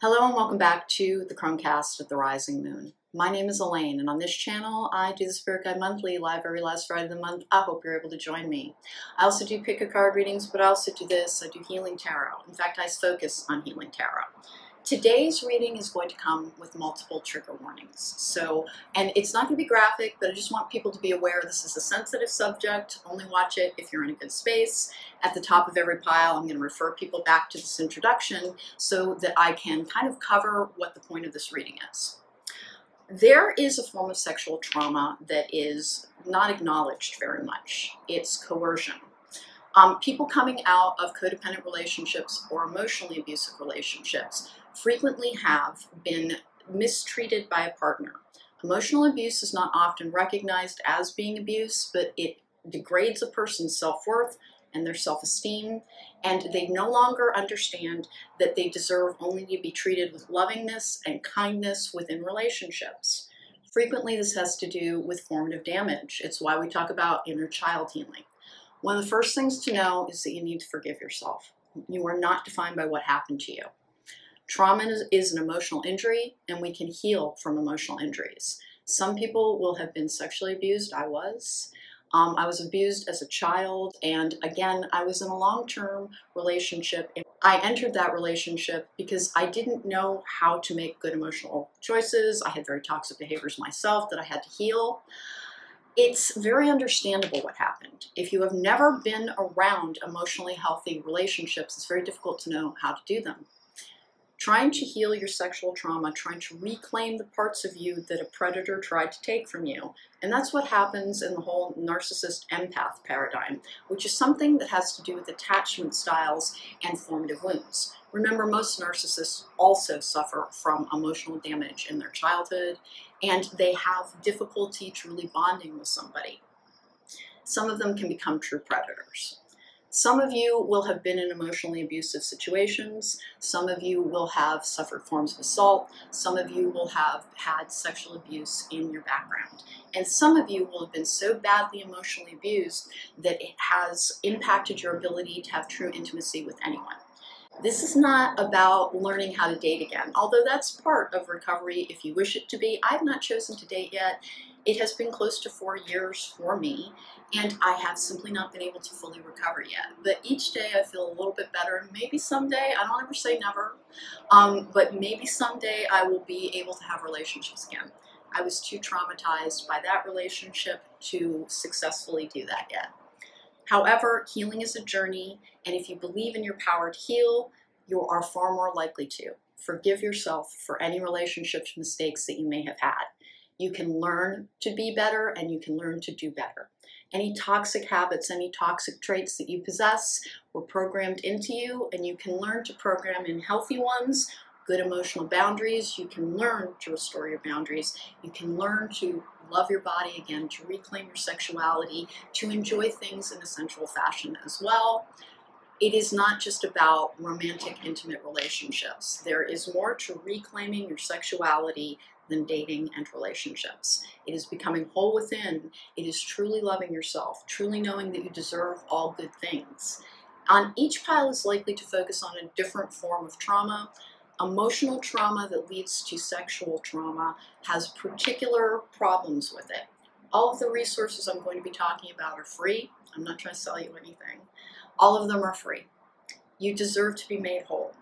Hello and welcome back to the Cronecast of the Rising Moon. My name is Elaine, and on this channel I do the Spirit Guide Monthly live every last Friday of the month. I hope you're able to join me. I also do pick a card readings, but I also do this. I do healing tarot. In fact, I focus on healing tarot. Today's reading is going to come with multiple trigger warnings. And it's not going to be graphic, but I just want people to be aware this is a sensitive subject. Only watch it if you're in a good space. At the top of every pile, I'm going to refer people back to this introduction so that I can kind of cover what the point of this reading is. There is a form of sexual trauma that is not acknowledged very much. It's coercion. People coming out of codependent relationships or emotionally abusive relationships frequently have been mistreated by a partner. Emotional abuse is not often recognized as being abuse, but it degrades a person's self-worth and their self-esteem, and they no longer understand that they deserve only to be treated with lovingness and kindness within relationships. Frequently, this has to do with formative damage. It's why we talk about inner child healing. One of the first things to know is that you need to forgive yourself. You are not defined by what happened to you. Trauma is an emotional injury, and we can heal from emotional injuries. Some people will have been sexually abused. I was abused as a child, and again, I was in a long-term relationship. I entered that relationship because I didn't know how to make good emotional choices. I had very toxic behaviors myself that I had to heal. It's very understandable what happened. If you have never been around emotionally healthy relationships, it's very difficult to know how to do them. Trying to heal your sexual trauma, trying to reclaim the parts of you that a predator tried to take from you. And that's what happens in the whole narcissist empath paradigm, which is something that has to do with attachment styles and formative wounds. Remember, most narcissists also suffer from emotional damage in their childhood, and they have difficulty truly bonding with somebody. Some of them can become true predators. Some of you will have been in emotionally abusive situations. Some of you will have suffered forms of assault. Some of you will have had sexual abuse in your background. And some of you will have been so badly emotionally abused that it has impacted your ability to have true intimacy with anyone. This is not about learning how to date again, although that's part of recovery if you wish it to be. I've not chosen to date yet. It has been close to 4 years for me, and I have simply not been able to fully recover yet. But each day I feel a little bit better. Maybe someday, I don't ever say never, but maybe someday I will be able to have relationships again. I was too traumatized by that relationship to successfully do that yet. However, healing is a journey, and if you believe in your power to heal, you are far more likely to. Forgive yourself for any relationship mistakes that you may have had. You can learn to be better, and you can learn to do better. Any toxic habits, any toxic traits that you possess were programmed into you, and you can learn to program in healthy ones, good emotional boundaries. You can learn to restore your boundaries. You can learn to love your body again, to reclaim your sexuality, to enjoy things in a sensual fashion as well. It is not just about romantic, intimate relationships. There is more to reclaiming your sexuality than dating and relationships. It is becoming whole within. It is truly loving yourself, truly knowing that you deserve all good things. On each pile is likely to focus on a different form of trauma. Emotional trauma that leads to sexual trauma has particular problems with it. All of the resources I'm going to be talking about are free. I'm not trying to sell you anything. All of them are free. You deserve to be made whole.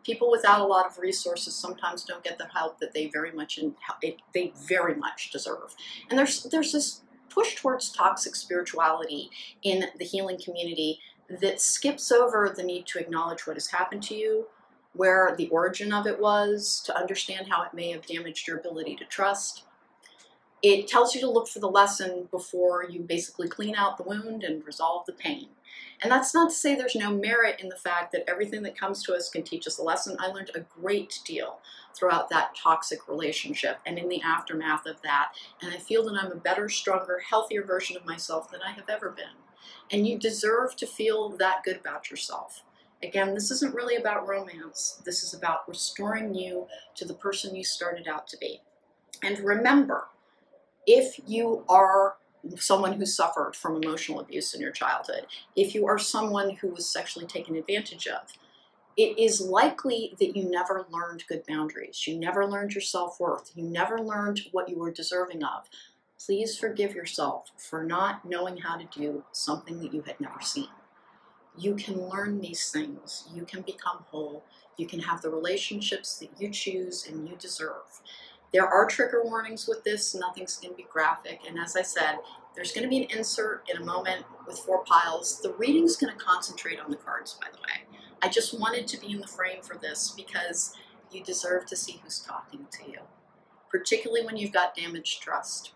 People without a lot of resources sometimes don't get the help that they very much deserve. And there's this push towards toxic spirituality in the healing community that skips over the need to acknowledge what has happened to you, where the origin of it was, to understand how it may have damaged your ability to trust. It tells you to look for the lesson before you basically clean out the wound and resolve the pain. And that's not to say there's no merit in the fact that everything that comes to us can teach us a lesson. I learned a great deal throughout that toxic relationship and in the aftermath of that. And I feel that I'm a better, stronger, healthier version of myself than I have ever been. And you deserve to feel that good about yourself. Again, this isn't really about romance. This is about restoring you to the person you started out to be. And remember, if you are someone who suffered from emotional abuse in your childhood, if you are someone who was sexually taken advantage of, it is likely that you never learned good boundaries. You never learned your self-worth. You never learned what you were deserving of. Please forgive yourself for not knowing how to do something that you had never seen. You can learn these things. You can become whole. You can have the relationships that you choose and you deserve. There are trigger warnings with this. Nothing's going to be graphic. And as I said, there's going to be an insert in a moment with 4 piles. The reading's going to concentrate on the cards, by the way. I just wanted to be in the frame for this because you deserve to see who's talking to you, particularly when you've got damaged trust.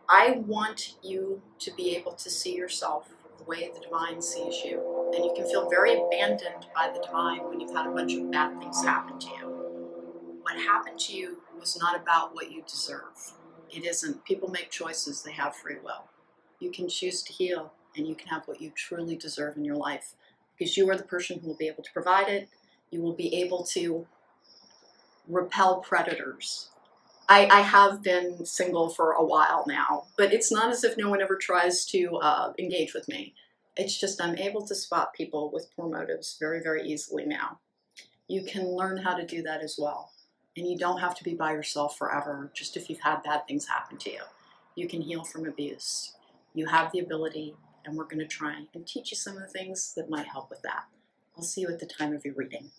I want you to be able to see yourself the way the divine sees you. And you can feel very abandoned by the divine when you've had a bunch of bad things happen to you. What happened to you was not about what you deserve. It isn't. People make choices. They have free will. You can choose to heal, and you can have what you truly deserve in your life, because you are the person who will be able to provide it. You will be able to repel predators. I have been single for a while now, but it's not as if no one ever tries to engage with me. It's just I'm able to spot people with poor motives very, very easily now. You can learn how to do that as well. And you don't have to be by yourself forever, just if you've had bad things happen to you. You can heal from abuse. You have the ability, and we're going to try and teach you some of the things that might help with that. I'll see you at the time of your reading.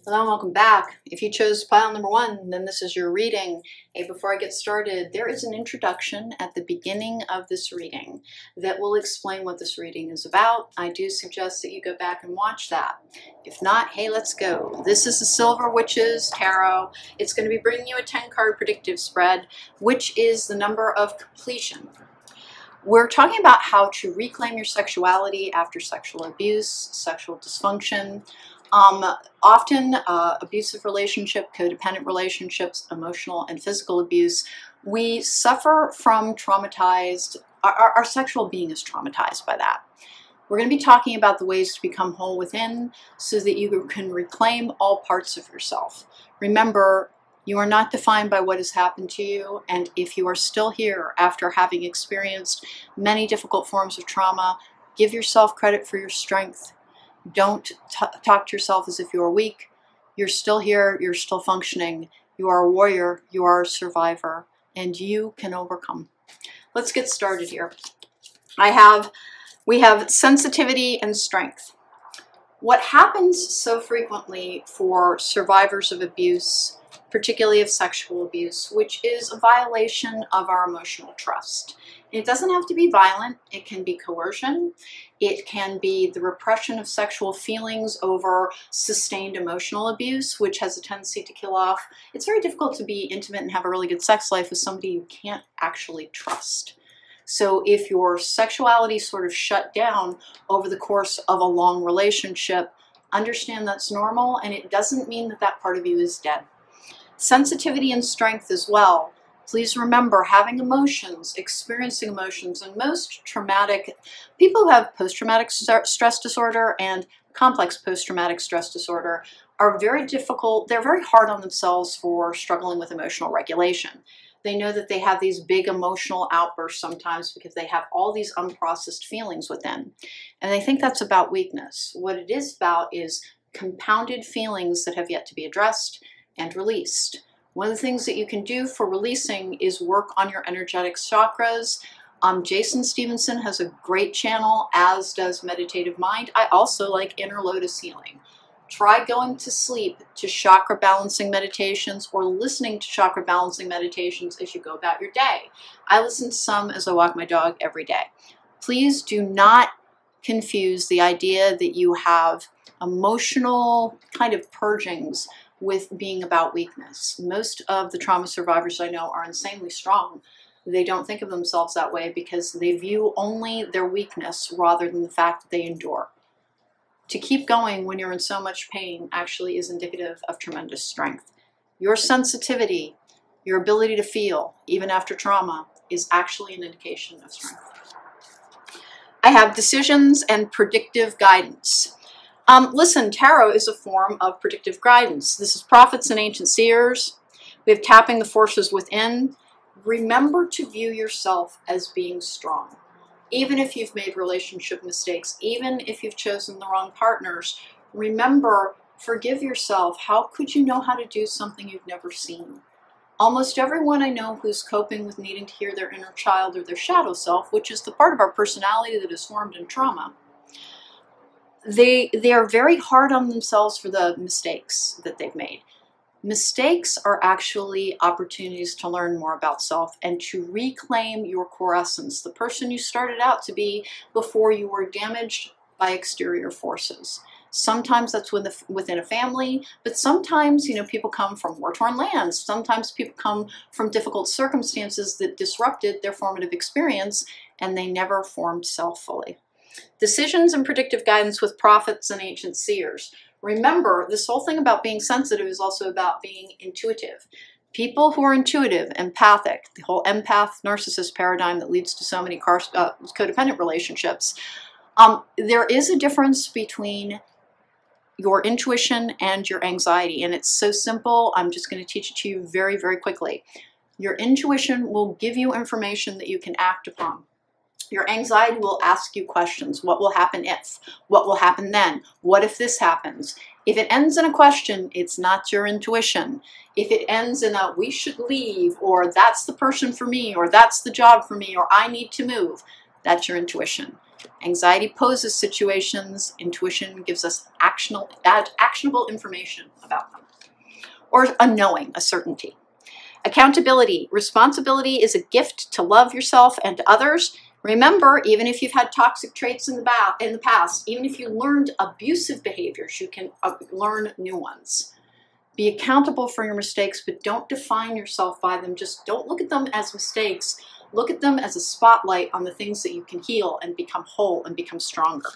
Hello and welcome back. If you chose pile number 1, then this is your reading. Hey, before I get started, there is an introduction at the beginning of this reading that will explain what this reading is about. I do suggest that you go back and watch that. If not, hey, let's go. This is the Silver Witches Tarot. It's going to be bringing you a 10-card predictive spread, which is the number of completion. We're talking about how to reclaim your sexuality after sexual abuse, sexual dysfunction. Often abusive relationship, codependent relationships, emotional and physical abuse, we suffer from traumatized, our sexual being is traumatized by that. We're going to be talking about the ways to become whole within so that you can reclaim all parts of yourself. Remember, you are not defined by what has happened to you, and if you are still here after having experienced many difficult forms of trauma, give yourself credit for your strength. Don't talk to yourself as if you are weak. You're still here. You're still functioning. You are a warrior. You are a survivor. And you can overcome. Let's get started here. We have sensitivity and strength. What happens so frequently for survivors of abuse, particularly of sexual abuse, which is a violation of our emotional trust. It doesn't have to be violent. It can be coercion. It can be the repression of sexual feelings over sustained emotional abuse, which has a tendency to kill off. It's very difficult to be intimate and have a really good sex life with somebody you can't actually trust. So if your sexuality sort of shut down over the course of a long relationship, understand that's normal, and it doesn't mean that that part of you is dead. Sensitivity and strength as well. Please remember, having emotions, experiencing emotions, and most traumatic, people who have post-traumatic stress disorder and complex post-traumatic stress disorder are very difficult. They're very hard on themselves for struggling with emotional regulation. They know that they have these big emotional outbursts sometimes because they have all these unprocessed feelings within. And they think that's about weakness. What it is about is compounded feelings that have yet to be addressed and released. One of the things that you can do for releasing is work on your energetic chakras. Jason Stevenson has a great channel, as does Meditative Mind. I also like Inner Lotus Healing. Try going to sleep to chakra balancing meditations or listening to chakra balancing meditations as you go about your day. I listen to some as I walk my dog every day. Please do not confuse the idea that you have emotional kind of purgings with being about weakness. Most of the trauma survivors I know are insanely strong. They don't think of themselves that way because they view only their weakness rather than the fact that they endure. To keep going when you're in so much pain actually is indicative of tremendous strength. Your sensitivity, your ability to feel, even after trauma, is actually an indication of strength. I have decisions and predictive guidance. Listen, tarot is a form of predictive guidance. This is prophets and ancient seers. We have tapping the forces within. Remember to view yourself as being strong. Even if you've made relationship mistakes, even if you've chosen the wrong partners, remember, forgive yourself. How could you know how to do something you've never seen? Almost everyone I know who's coping with needing to hear their inner child or their shadow self, which is the part of our personality that is formed in trauma, they are very hard on themselves for the mistakes that they've made. Mistakes are actually opportunities to learn more about self and to reclaim your core essence, the person you started out to be before you were damaged by exterior forces. Sometimes that's within a family, but sometimes, people come from war-torn lands. Sometimes people come from difficult circumstances that disrupted their formative experience, and they never formed self fully. Decisions and predictive guidance with prophets and ancient seers. Remember, this whole thing about being sensitive is also about being intuitive. People who are intuitive, empathic, the whole empath-narcissist paradigm that leads to so many codependent relationships, there is a difference between your intuition and your anxiety, and it's so simple. I'm just going to teach it to you very, very quickly. Your intuition will give you information that you can act upon. Your anxiety will ask you questions. What will happen if? What will happen then? What if this happens? If it ends in a question, it's not your intuition. If it ends in a we should leave, or that's the person for me, or that's the job for me, or I need to move, that's your intuition. Anxiety poses situations. Intuition gives us actionable information about them. Or a knowing, a certainty. Accountability. Responsibility is a gift to love yourself and to others. Remember, even if you've had toxic traits in the past, even if you learned abusive behaviors, you can learn new ones. Be accountable for your mistakes, but don't define yourself by them. Just don't look at them as mistakes. Look at them as a spotlight on the things that you can heal and become whole and become stronger.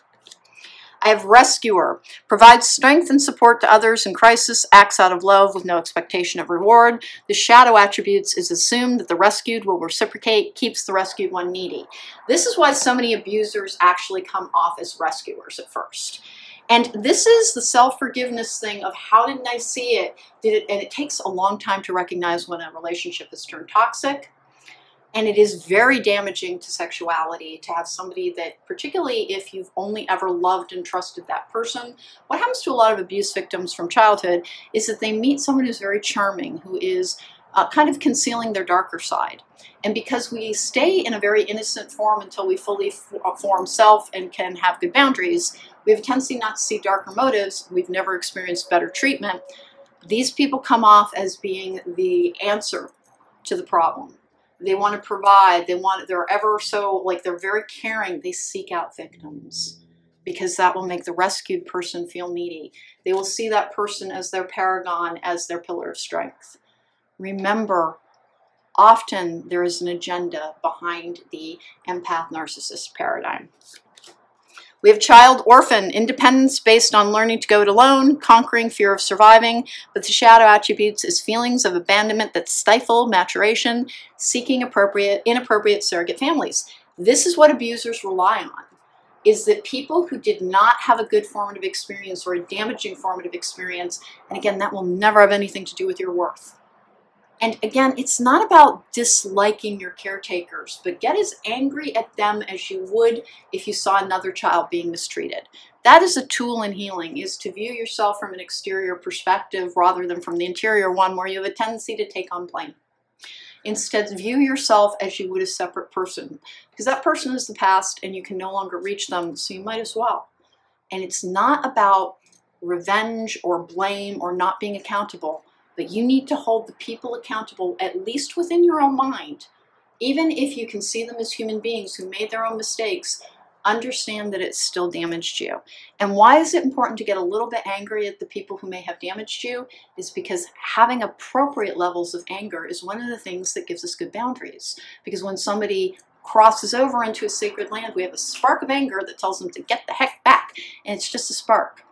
I have rescuer. Provides strength and support to others in crisis, acts out of love with no expectation of reward. The shadow attributes is assumed that the rescued will reciprocate, keeps the rescued one needy. This is why so many abusers actually come off as rescuers at first. And this is the self-forgiveness thing of how didn't I see it? And it takes a long time to recognize when a relationship has turned toxic. And it is very damaging to sexuality to have somebody that, particularly if you've only ever loved and trusted that person, what happens to a lot of abuse victims from childhood is that they meet someone who's very charming, who is kind of concealing their darker side. And because we stay in a very innocent form until we fully form self and can have good boundaries, we have a tendency not to see darker motives. We've never experienced better treatment. These people come off as being the answer to the problem. They want to provide, they're ever so, they're very caring. They seek out victims because that will make the rescued person feel needy. They will see that person as their paragon, as their pillar of strength. Remember, often there is an agenda behind the empath-narcissist paradigm. We have child orphan, independence based on learning to go it alone, conquering fear of surviving, but the shadow attributes is feelings of abandonment that stifle maturation, seeking inappropriate surrogate families. This is what abusers rely on, is that people who did not have a good formative experience or a damaging formative experience, and again, that will never have anything to do with your worth. And again, it's not about disliking your caretakers, but get as angry at them as you would if you saw another child being mistreated. That is a tool in healing, is to view yourself from an exterior perspective rather than from the interior one where you have a tendency to take on blame. Instead, view yourself as you would a separate person, because that person is the past and you can no longer reach them, so you might as well. And it's not about revenge or blame or not being accountable. But you need to hold the people accountable, at least within your own mind. Even if you can see them as human beings who made their own mistakes, understand that it still damaged you. And why is it important to get a little bit angry at the people who may have damaged you? Is because having appropriate levels of anger is one of the things that gives us good boundaries. Because when somebody crosses over into a sacred land, we have a spark of anger that tells them to get the heck back, and it's just a spark.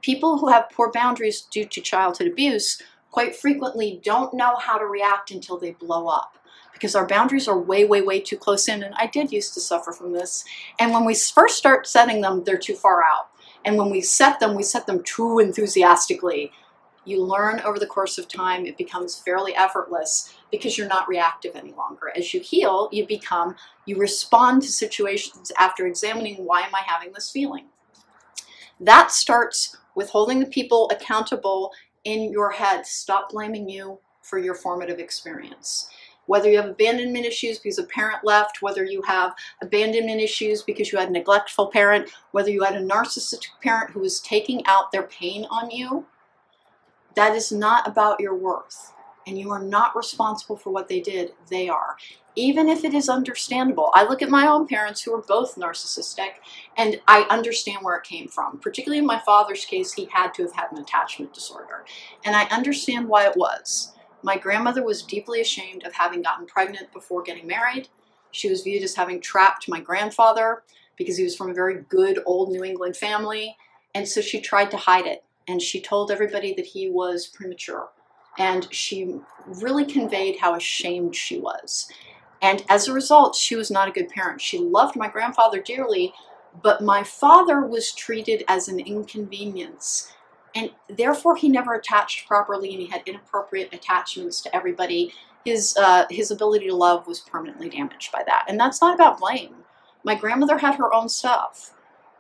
People who have poor boundaries due to childhood abuse quite frequently don't know how to react until they blow up, because our boundaries are way, way, way too close in. And I did used to suffer from this. And when we first start setting them, they're too far out. And when we set them too enthusiastically. You learn over the course of time, it becomes fairly effortless because you're not reactive any longer. As you heal, you respond to situations after examining, why am I having this feeling? That starts with holding the people accountable in your head. Stop blaming you for your formative experience. Whether you have abandonment issues because a parent left, whether you have abandonment issues because you had a neglectful parent, whether you had a narcissistic parent who was taking out their pain on you, that is not about your worth. And you are not responsible for what they did. They are. Even if it is understandable. I look at my own parents who were both narcissistic, and I understand where it came from. Particularly in my father's case, he had to have had an attachment disorder. And I understand why it was. My grandmother was deeply ashamed of having gotten pregnant before getting married. She was viewed as having trapped my grandfather because he was from a very good old New England family. And so she tried to hide it. And she told everybody that he was premature. And she really conveyed how ashamed she was. And as a result, she was not a good parent. She loved my grandfather dearly, but my father was treated as an inconvenience. And therefore, he never attached properly, and he had inappropriate attachments to everybody. His ability to love was permanently damaged by that. And that's not about blame. My grandmother had her own stuff.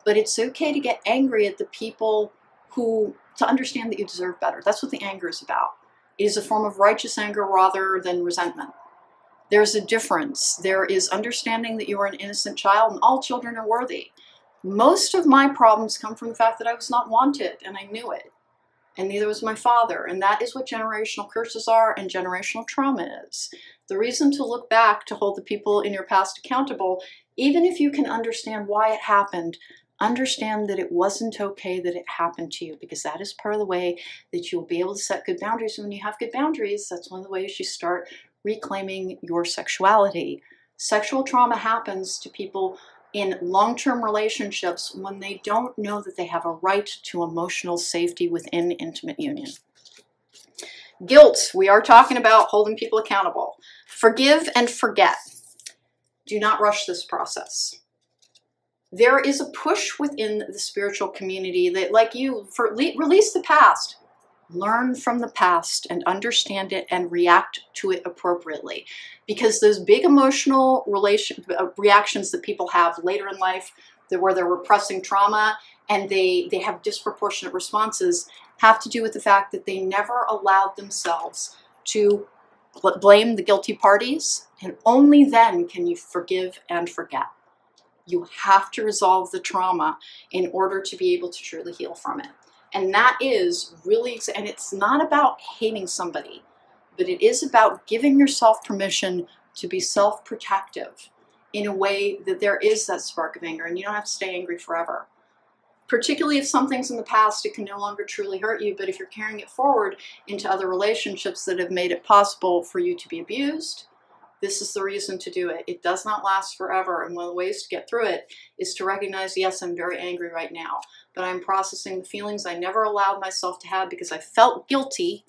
But it's okay to get angry at the people to understand that you deserve better. That's what the anger is about. It is a form of righteous anger rather than resentment. There's a difference. There is understanding that you are an innocent child and all children are worthy. Most of my problems come from the fact that I was not wanted, and I knew it. And neither was my father. And that is what generational curses are and generational trauma is. The reason to look back to hold the people in your past accountable, even if you can understand why it happened, understand that it wasn't okay that it happened to you, because that is part of the way that you'll be able to set good boundaries. And when you have good boundaries, that's one of the ways you start reclaiming your sexuality. Sexual trauma happens to people in long-term relationships when they don't know that they have a right to emotional safety within intimate union. Guilt. We are talking about holding people accountable. Forgive and forget. Do not rush this process. There is a push within the spiritual community that, like you, release the past. Learn from the past and understand it and react to it appropriately. Because those big emotional reactions that people have later in life, where they're repressing trauma and they have disproportionate responses, have to do with the fact that they never allowed themselves to blame the guilty parties, and only then can you forgive and forget. You have to resolve the trauma in order to be able to truly heal from it. And that is really, and it's not about hating somebody, but it is about giving yourself permission to be self-protective in a way that there is that spark of anger, and you don't have to stay angry forever. Particularly if something's in the past, it can no longer truly hurt you, but if you're carrying it forward into other relationships that have made it possible for you to be abused, this is the reason to do it. It does not last forever, and one of the ways to get through it is to recognize, yes, I'm very angry right now, but I'm processing the feelings I never allowed myself to have because I felt guilty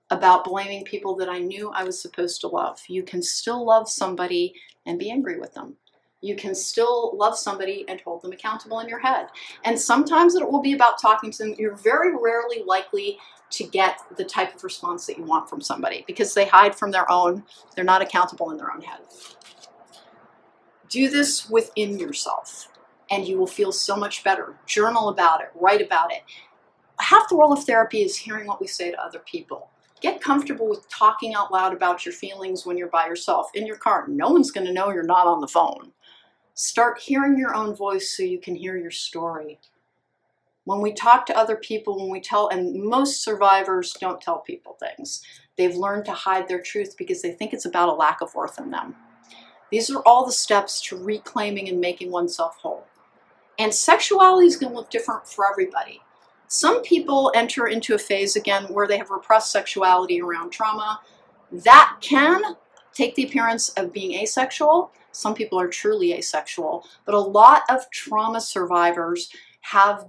about blaming people that I knew I was supposed to love. You can still love somebody and be angry with them. You can still love somebody and hold them accountable in your head. And sometimes it will be about talking to them. You're very rarely likely to get the type of response that you want from somebody because they hide from their own. They're not accountable in their own head. Do this within yourself and you will feel so much better. Journal about it. Write about it. Half the role of therapy is hearing what we say to other people. Get comfortable with talking out loud about your feelings when you're by yourself in your car. No one's going to know you're not on the phone. Start hearing your own voice so you can hear your story. When we talk to other people, when we tell, and most survivors don't tell people things. They've learned to hide their truth because they think it's about a lack of worth in them. These are all the steps to reclaiming and making oneself whole. And sexuality is going to look different for everybody. Some people enter into a phase, again, where they have repressed sexuality around trauma. That can take the appearance of being asexual. Some people are truly asexual, but a lot of trauma survivors have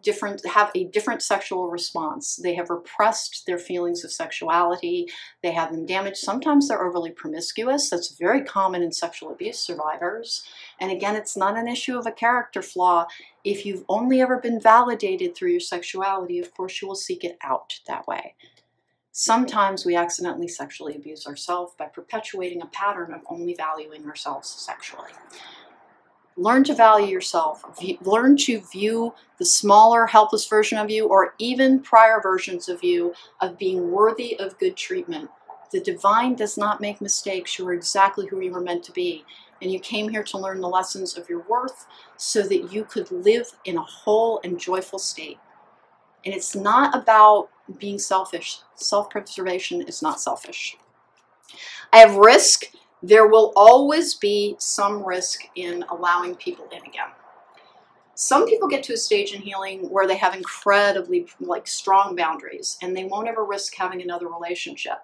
a different sexual response. They have repressed their feelings of sexuality. They have them damaged. Sometimes they're overly promiscuous. That's very common in sexual abuse survivors. And again, it's not an issue of a character flaw. If you've only ever been validated through your sexuality, of course you will seek it out that way. Sometimes we accidentally sexually abuse ourselves by perpetuating a pattern of only valuing ourselves sexually. Learn to value yourself. Learn to view the smaller, helpless version of you, or even prior versions of you, of being worthy of good treatment. The divine does not make mistakes. You are exactly who you were meant to be. And you came here to learn the lessons of your worth so that you could live in a whole and joyful state. And it's not about being selfish. Self-preservation is not selfish. I have risk. There will always be some risk in allowing people in again. Some people get to a stage in healing where they have incredibly strong boundaries and they won't ever risk having another relationship.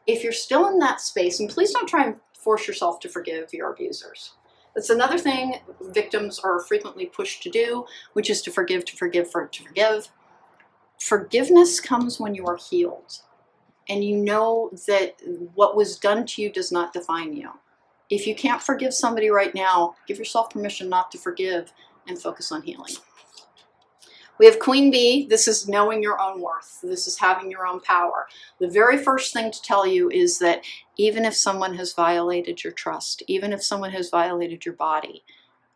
If you're still in that space, and please don't try and force yourself to forgive your abusers. That's another thing victims are frequently pushed to do, which is to forgive, to forgive, to forgive. Forgiveness comes when you are healed. And you know that what was done to you does not define you. If you can't forgive somebody right now, give yourself permission not to forgive and focus on healing. We have Queen Bee. This is knowing your own worth. This is having your own power. The very first thing to tell you is that even if someone has violated your trust, even if someone has violated your body,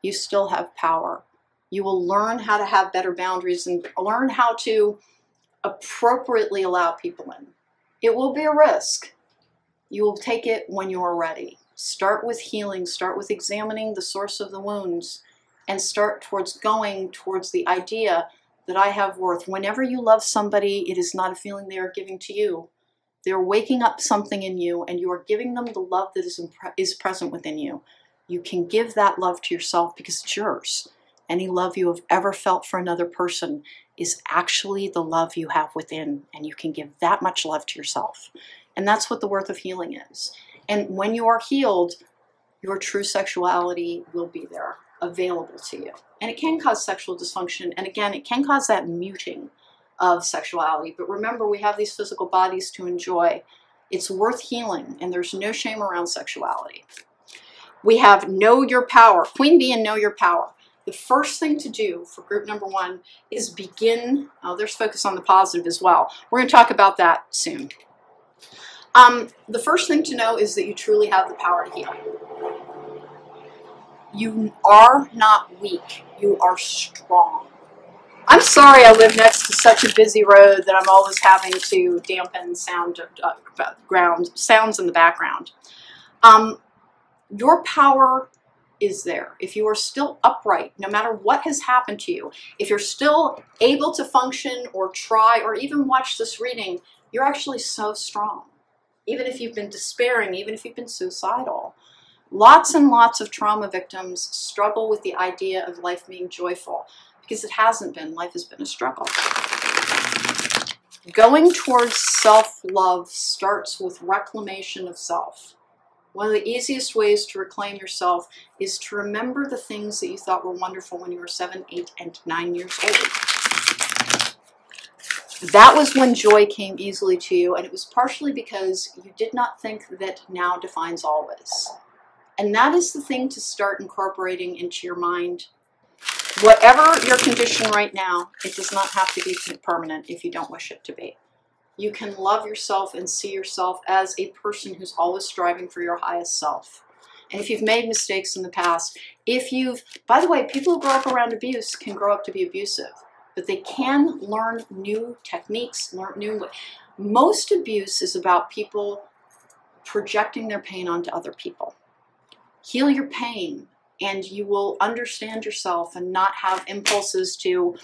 you still have power. You will learn how to have better boundaries and learn how to appropriately allow people in. It will be a risk. You will take it when you are ready. Start with healing. Start with examining the source of the wounds and start going towards the idea that I have worth. Whenever you love somebody, it is not a feeling they are giving to you. They're waking up something in you and you are giving them the love that is present within you. You can give that love to yourself because it's yours. Any love you have ever felt for another person is actually the love you have within, and you can give that much love to yourself. And that's what the worth of healing is. And when you are healed, your true sexuality will be there, available to you. And it can cause sexual dysfunction, and again, it can cause that muting of sexuality. But remember, we have these physical bodies to enjoy. It's worth healing, and there's no shame around sexuality. We have Know Your Power. Queen Bee and Know Your Power. The first thing to do for group number 1 is begin, there's focus on the positive as well. We're going to talk about that soon. The first thing to know is that you truly have the power to heal. You are not weak. You are strong. I'm sorry I live next to such a busy road that I'm always having to dampen sounds in the background. Your power is there. If you are still upright, no matter what has happened to you, if you're still able to function or try or even watch this reading, you're actually so strong. Even if you've been despairing, even if you've been suicidal. Lots and lots of trauma victims struggle with the idea of life being joyful because it hasn't been. Life has been a struggle. Going towards self-love starts with reclamation of self. One of the easiest ways to reclaim yourself is to remember the things that you thought were wonderful when you were 7, 8, and 9 years old. That was when joy came easily to you, and it was partially because you did not think that now defines always. And that is the thing to start incorporating into your mind. Whatever your condition right now, it does not have to be permanent if you don't wish it to be. You can love yourself and see yourself as a person who's always striving for your highest self. And if you've made mistakes in the past, by the way, people who grow up around abuse can grow up to be abusive, but they can learn new techniques, most abuse is about people projecting their pain onto other people. Heal your pain, and you will understand yourself and not have impulses to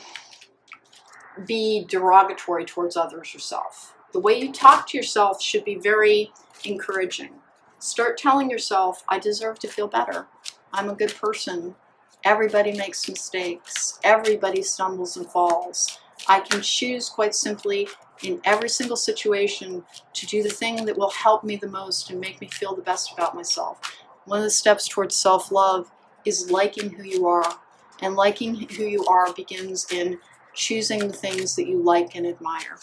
be derogatory towards others yourself. The way you talk to yourself should be very encouraging. Start telling yourself, I deserve to feel better. I'm a good person. Everybody makes mistakes. Everybody stumbles and falls. I can choose quite simply in every single situation to do the thing that will help me the most and make me feel the best about myself. One of the steps towards self-love is liking who you are. And liking who you are begins in choosing the things that you like and admire.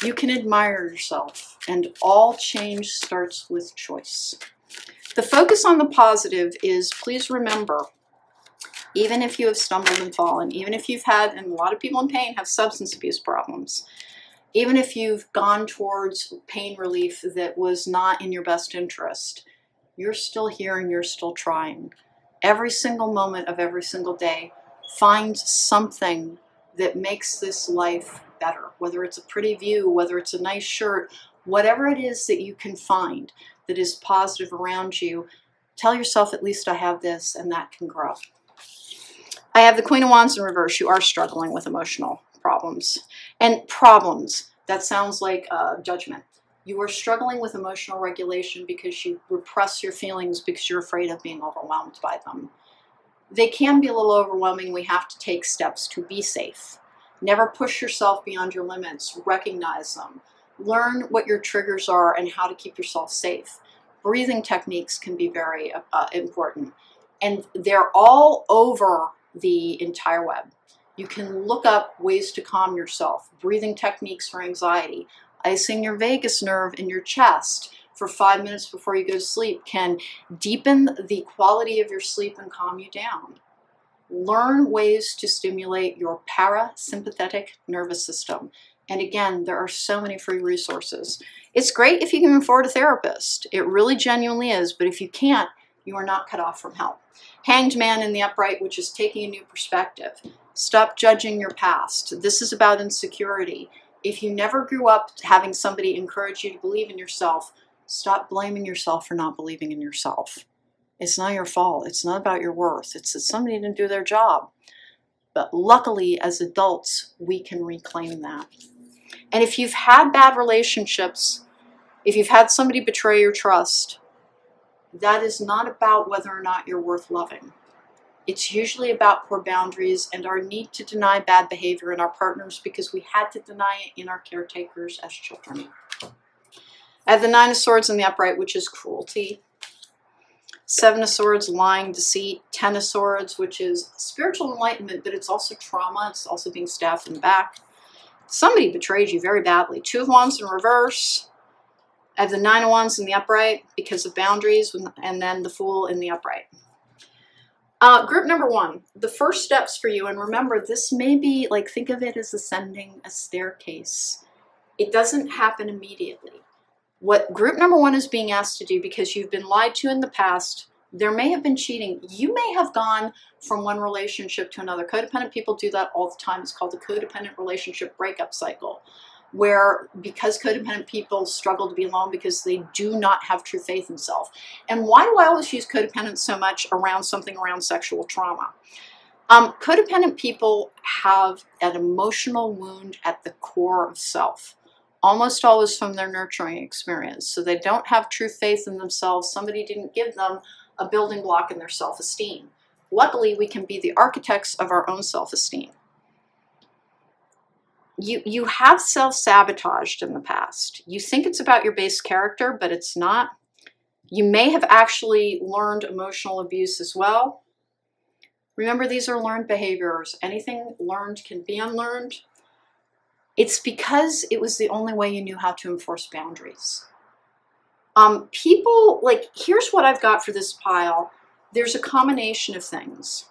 You can admire yourself, and all change starts with choice. The focus on the positive is, please remember, even if you have stumbled and fallen, even if you've had, and a lot of people in pain have substance abuse problems, even if you've gone towards pain relief that was not in your best interest, you're still here and you're still trying. Every single moment of every single day, find something that makes this life better, whether it's a pretty view, whether it's a nice shirt, whatever it is that you can find that is positive around you. Tell yourself, at least I have this, and that can grow. I have the Queen of Wands in reverse. You are struggling with emotional problems. And problems, that sounds like judgment. You are struggling with emotional regulation because you repress your feelings because you're afraid of being overwhelmed by them. They can be a little overwhelming. We have to take steps to be safe. Never push yourself beyond your limits. Recognize them. Learn what your triggers are and how to keep yourself safe. Breathing techniques can be very important. And they're all over the entire web. You can look up ways to calm yourself. Breathing techniques for anxiety. Icing your vagus nerve in your chest for 5 minutes before you go to sleep can deepen the quality of your sleep and calm you down. Learn ways to stimulate your parasympathetic nervous system. And again, there are so many free resources. It's great if you can afford a therapist. It really genuinely is. But if you can't, you are not cut off from help. Hanged Man in the upright, which is taking a new perspective. Stop judging your past. This is about insecurity. If you never grew up having somebody encourage you to believe in yourself, stop blaming yourself for not believing in yourself. It's not your fault. It's not about your worth. It's that somebody didn't do their job. But luckily, as adults, we can reclaim that. And if you've had bad relationships, if you've had somebody betray your trust, that is not about whether or not you're worth loving. It's usually about poor boundaries and our need to deny bad behavior in our partners because we had to deny it in our caretakers as children. I have the Nine of Swords in the upright, which is cruelty. Seven of Swords, lying, deceit. 10 of Swords, which is spiritual enlightenment, but it's also trauma. It's also being stabbed in the back. Somebody betrayed you very badly. Two of Wands in reverse. I have the Nine of Wands in the upright because of boundaries, and then the Fool in the upright. Group number one, the first steps for you, and remember, this may be like, think of it as ascending a staircase. It doesn't happen immediately. What group number one is being asked to do, because you've been lied to in the past, there may have been cheating. You may have gone from one relationship to another. Codependent people do that all the time. It's called the codependent relationship breakup cycle, where because codependent people struggle to be alone because they do not have true faith in self. And why do I always use codependence so much around something around sexual trauma? Codependent people have an emotional wound at the core of self, almost always from their nurturing experience. So they don't have true faith in themselves. Somebody didn't give them a building block in their self-esteem. Luckily, we can be the architects of our own self-esteem. You have self-sabotaged in the past. You think it's about your base character, but it's not. You may have actually learned emotional abuse as well. Remember, these are learned behaviors. Anything learned can be unlearned. It's because it was the only way you knew how to enforce boundaries. People, like, here's what I've got for this pile. There's a combination of things.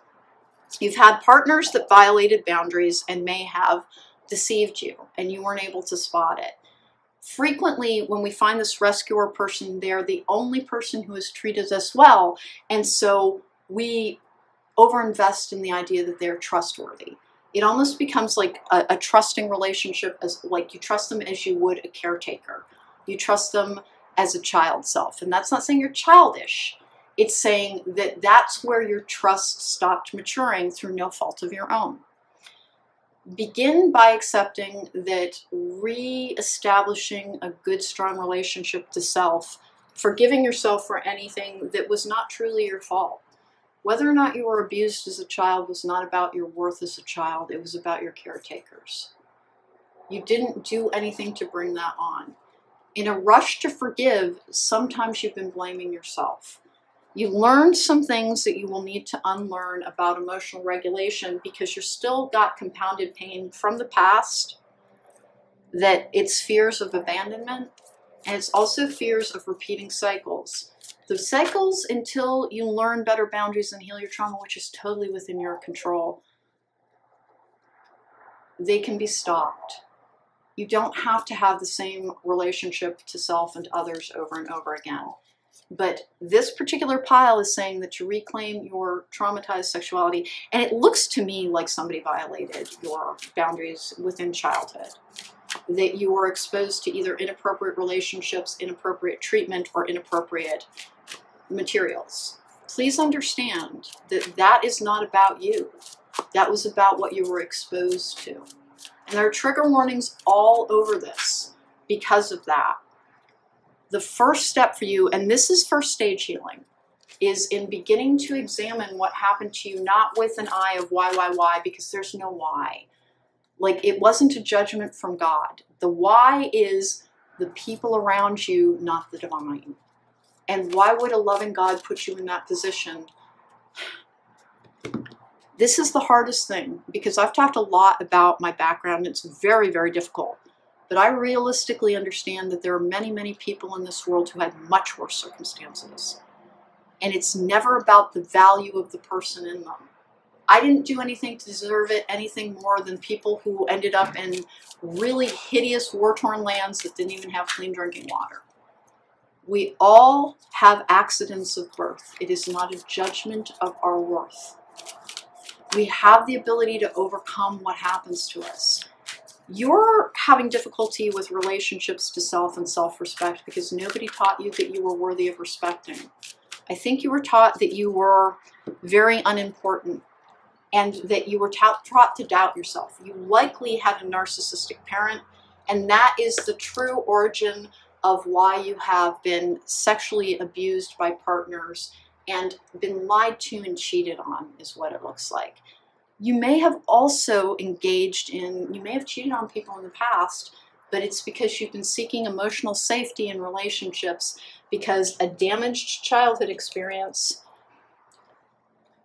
You've had partners that violated boundaries and may have deceived you, and you weren't able to spot it. Frequently, when we find this rescuer person, they're the only person who has treated us well, and so we overinvest in the idea that they're trustworthy. It almost becomes like a trusting relationship, as like you trust them as you would a caretaker. You trust them as a child self, and that's not saying you're childish. It's saying that that's where your trust stopped maturing through no fault of your own. Begin by accepting that re-establishing a good, strong relationship to self, forgiving yourself for anything that was not truly your fault. Whether or not you were abused as a child was not about your worth as a child. It was about your caretakers. You didn't do anything to bring that on. In a rush to forgive, sometimes you've been blaming yourself. You learned some things that you will need to unlearn about emotional regulation because you're still got compounded pain from the past, that it's fears of abandonment, and it's also fears of repeating cycles. The cycles, until you learn better boundaries and heal your trauma, which is totally within your control, they can be stopped. You don't have to have the same relationship to self and to others over and over again. But this particular pile is saying that to reclaim your traumatized sexuality, and it looks to me like somebody violated your boundaries within childhood, that you were exposed to either inappropriate relationships, inappropriate treatment, or inappropriate materials. Please understand that that is not about you. That was about what you were exposed to. And there are trigger warnings all over this because of that. The first step for you, and this is first stage healing, is in beginning to examine what happened to you, not with an eye of why, because there's no why. Like, it wasn't a judgment from God. The why is the people around you, not the divine. And why would a loving God put you in that position? This is the hardest thing, because I've talked a lot about my background. It's very, very difficult. But I realistically understand that there are many, many people in this world who had much worse circumstances. And it's never about the value of the person in them. I didn't do anything to deserve it, anything more than people who ended up in really hideous war-torn lands that didn't even have clean drinking water. We all have accidents of birth. It is not a judgment of our worth. We have the ability to overcome what happens to us. You're having difficulty with relationships to self and self-respect because nobody taught you that you were worthy of respecting. I think you were taught that you were very unimportant and that you were taught to doubt yourself. You likely had a narcissistic parent, and that is the true origin of why you have been sexually abused by partners and been lied to and cheated on, is what it looks like. You may have also engaged in, you may have cheated on people in the past, but it's because you've been seeking emotional safety in relationships because a damaged childhood experience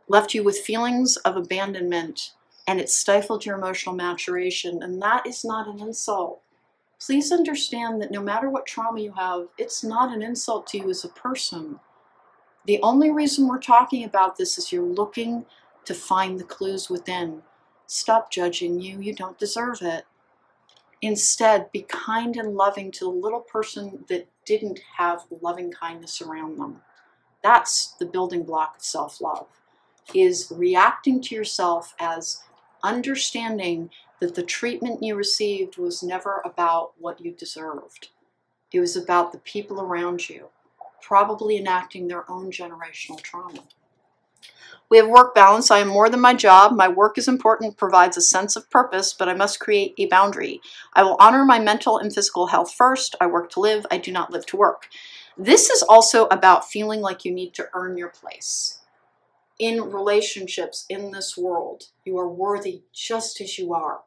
left you with feelings of abandonment and it stifled your emotional maturation, and that is not an insult. Please understand that no matter what trauma you have, it's not an insult to you as a person. The only reason we're talking about this is you're looking to find the clues within. Stop judging you. You don't deserve it. Instead, be kind and loving to the little person that didn't have loving kindness around them. That's the building block of self-love, is reacting to yourself as understanding that the treatment you received was never about what you deserved. It was about the people around you, probably enacting their own generational trauma. We have work balance. I am more than my job. My work is important, provides a sense of purpose, but I must create a boundary. I will honor my mental and physical health first. I work to live. I do not live to work. This is also about feeling like you need to earn your place. In relationships, in this world, you are worthy just as you are.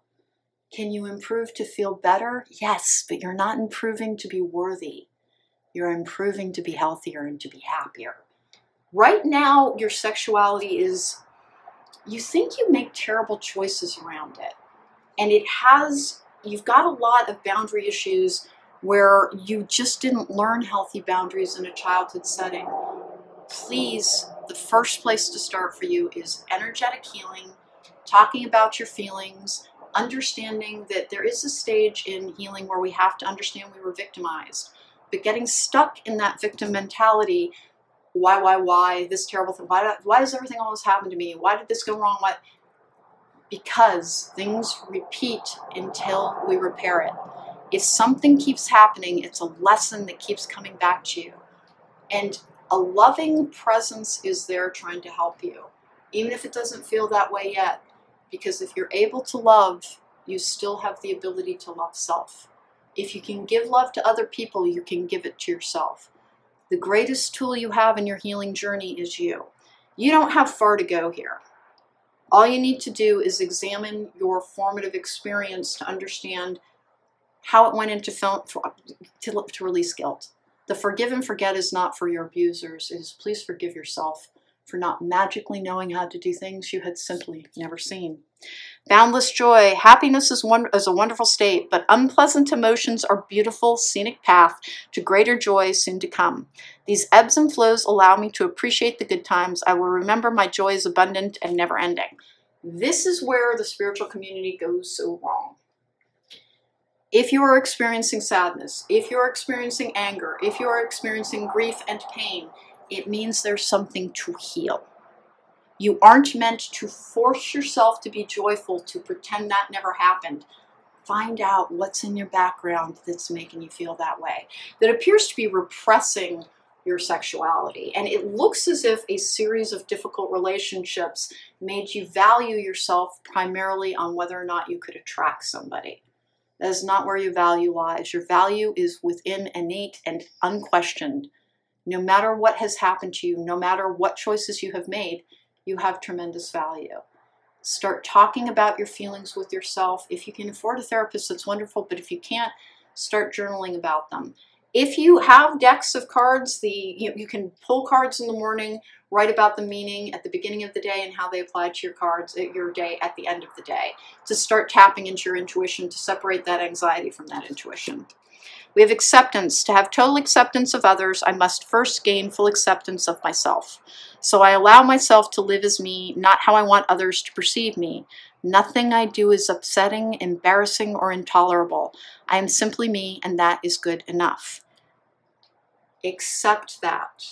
Can you improve to feel better? Yes, but you're not improving to be worthy. You're improving to be healthier and to be happier. Right now, your sexuality is, you think you make terrible choices around it. And you've got a lot of boundary issues where you just didn't learn healthy boundaries in a childhood setting. Please, the first place to start for you is energetic healing, talking about your feelings, understanding that there is a stage in healing where we have to understand we were victimized. But getting stuck in that victim mentality, why, this terrible thing, why does everything always happen to me? Why did this go wrong? Why? Because things repeat until we repair it. If something keeps happening, it's a lesson that keeps coming back to you. And a loving presence is there trying to help you, even if it doesn't feel that way yet. Because if you're able to love, you still have the ability to love self. If you can give love to other people, you can give it to yourself. The greatest tool you have in your healing journey is you. You don't have far to go here. All you need to do is examine your formative experience to understand how it went into film to release guilt. The forgive and forget is not for your abusers. It is please forgive yourself for not magically knowing how to do things you had simply never seen. Boundless joy. Happiness is a wonderful state, but unpleasant emotions are beautiful, scenic path to greater joy soon to come. These ebbs and flows allow me to appreciate the good times. I will remember my joy is abundant and never ending. This is where the spiritual community goes so wrong. If you are experiencing sadness, if you are experiencing anger, if you are experiencing grief and pain, it means there's something to heal. You aren't meant to force yourself to be joyful, to pretend that never happened. Find out what's in your background that's making you feel that way, that appears to be repressing your sexuality. And it looks as if a series of difficult relationships made you value yourself primarily on whether or not you could attract somebody. That is not where your value lies. Your value is within, innate and unquestioned. No matter what has happened to you, no matter what choices you have made, you have tremendous value. Start talking about your feelings with yourself. If you can afford a therapist, that's wonderful, but if you can't, start journaling about them. If you have decks of cards, you can pull cards in the morning, write about the meaning at the beginning of the day and how they apply to your day at the end of the day, to start tapping into your intuition, to separate that anxiety from that intuition. We have acceptance. To have total acceptance of others, I must first gain full acceptance of myself. So I allow myself to live as me, not how I want others to perceive me. Nothing I do is upsetting, embarrassing, or intolerable. I am simply me, and that is good enough. Accept that.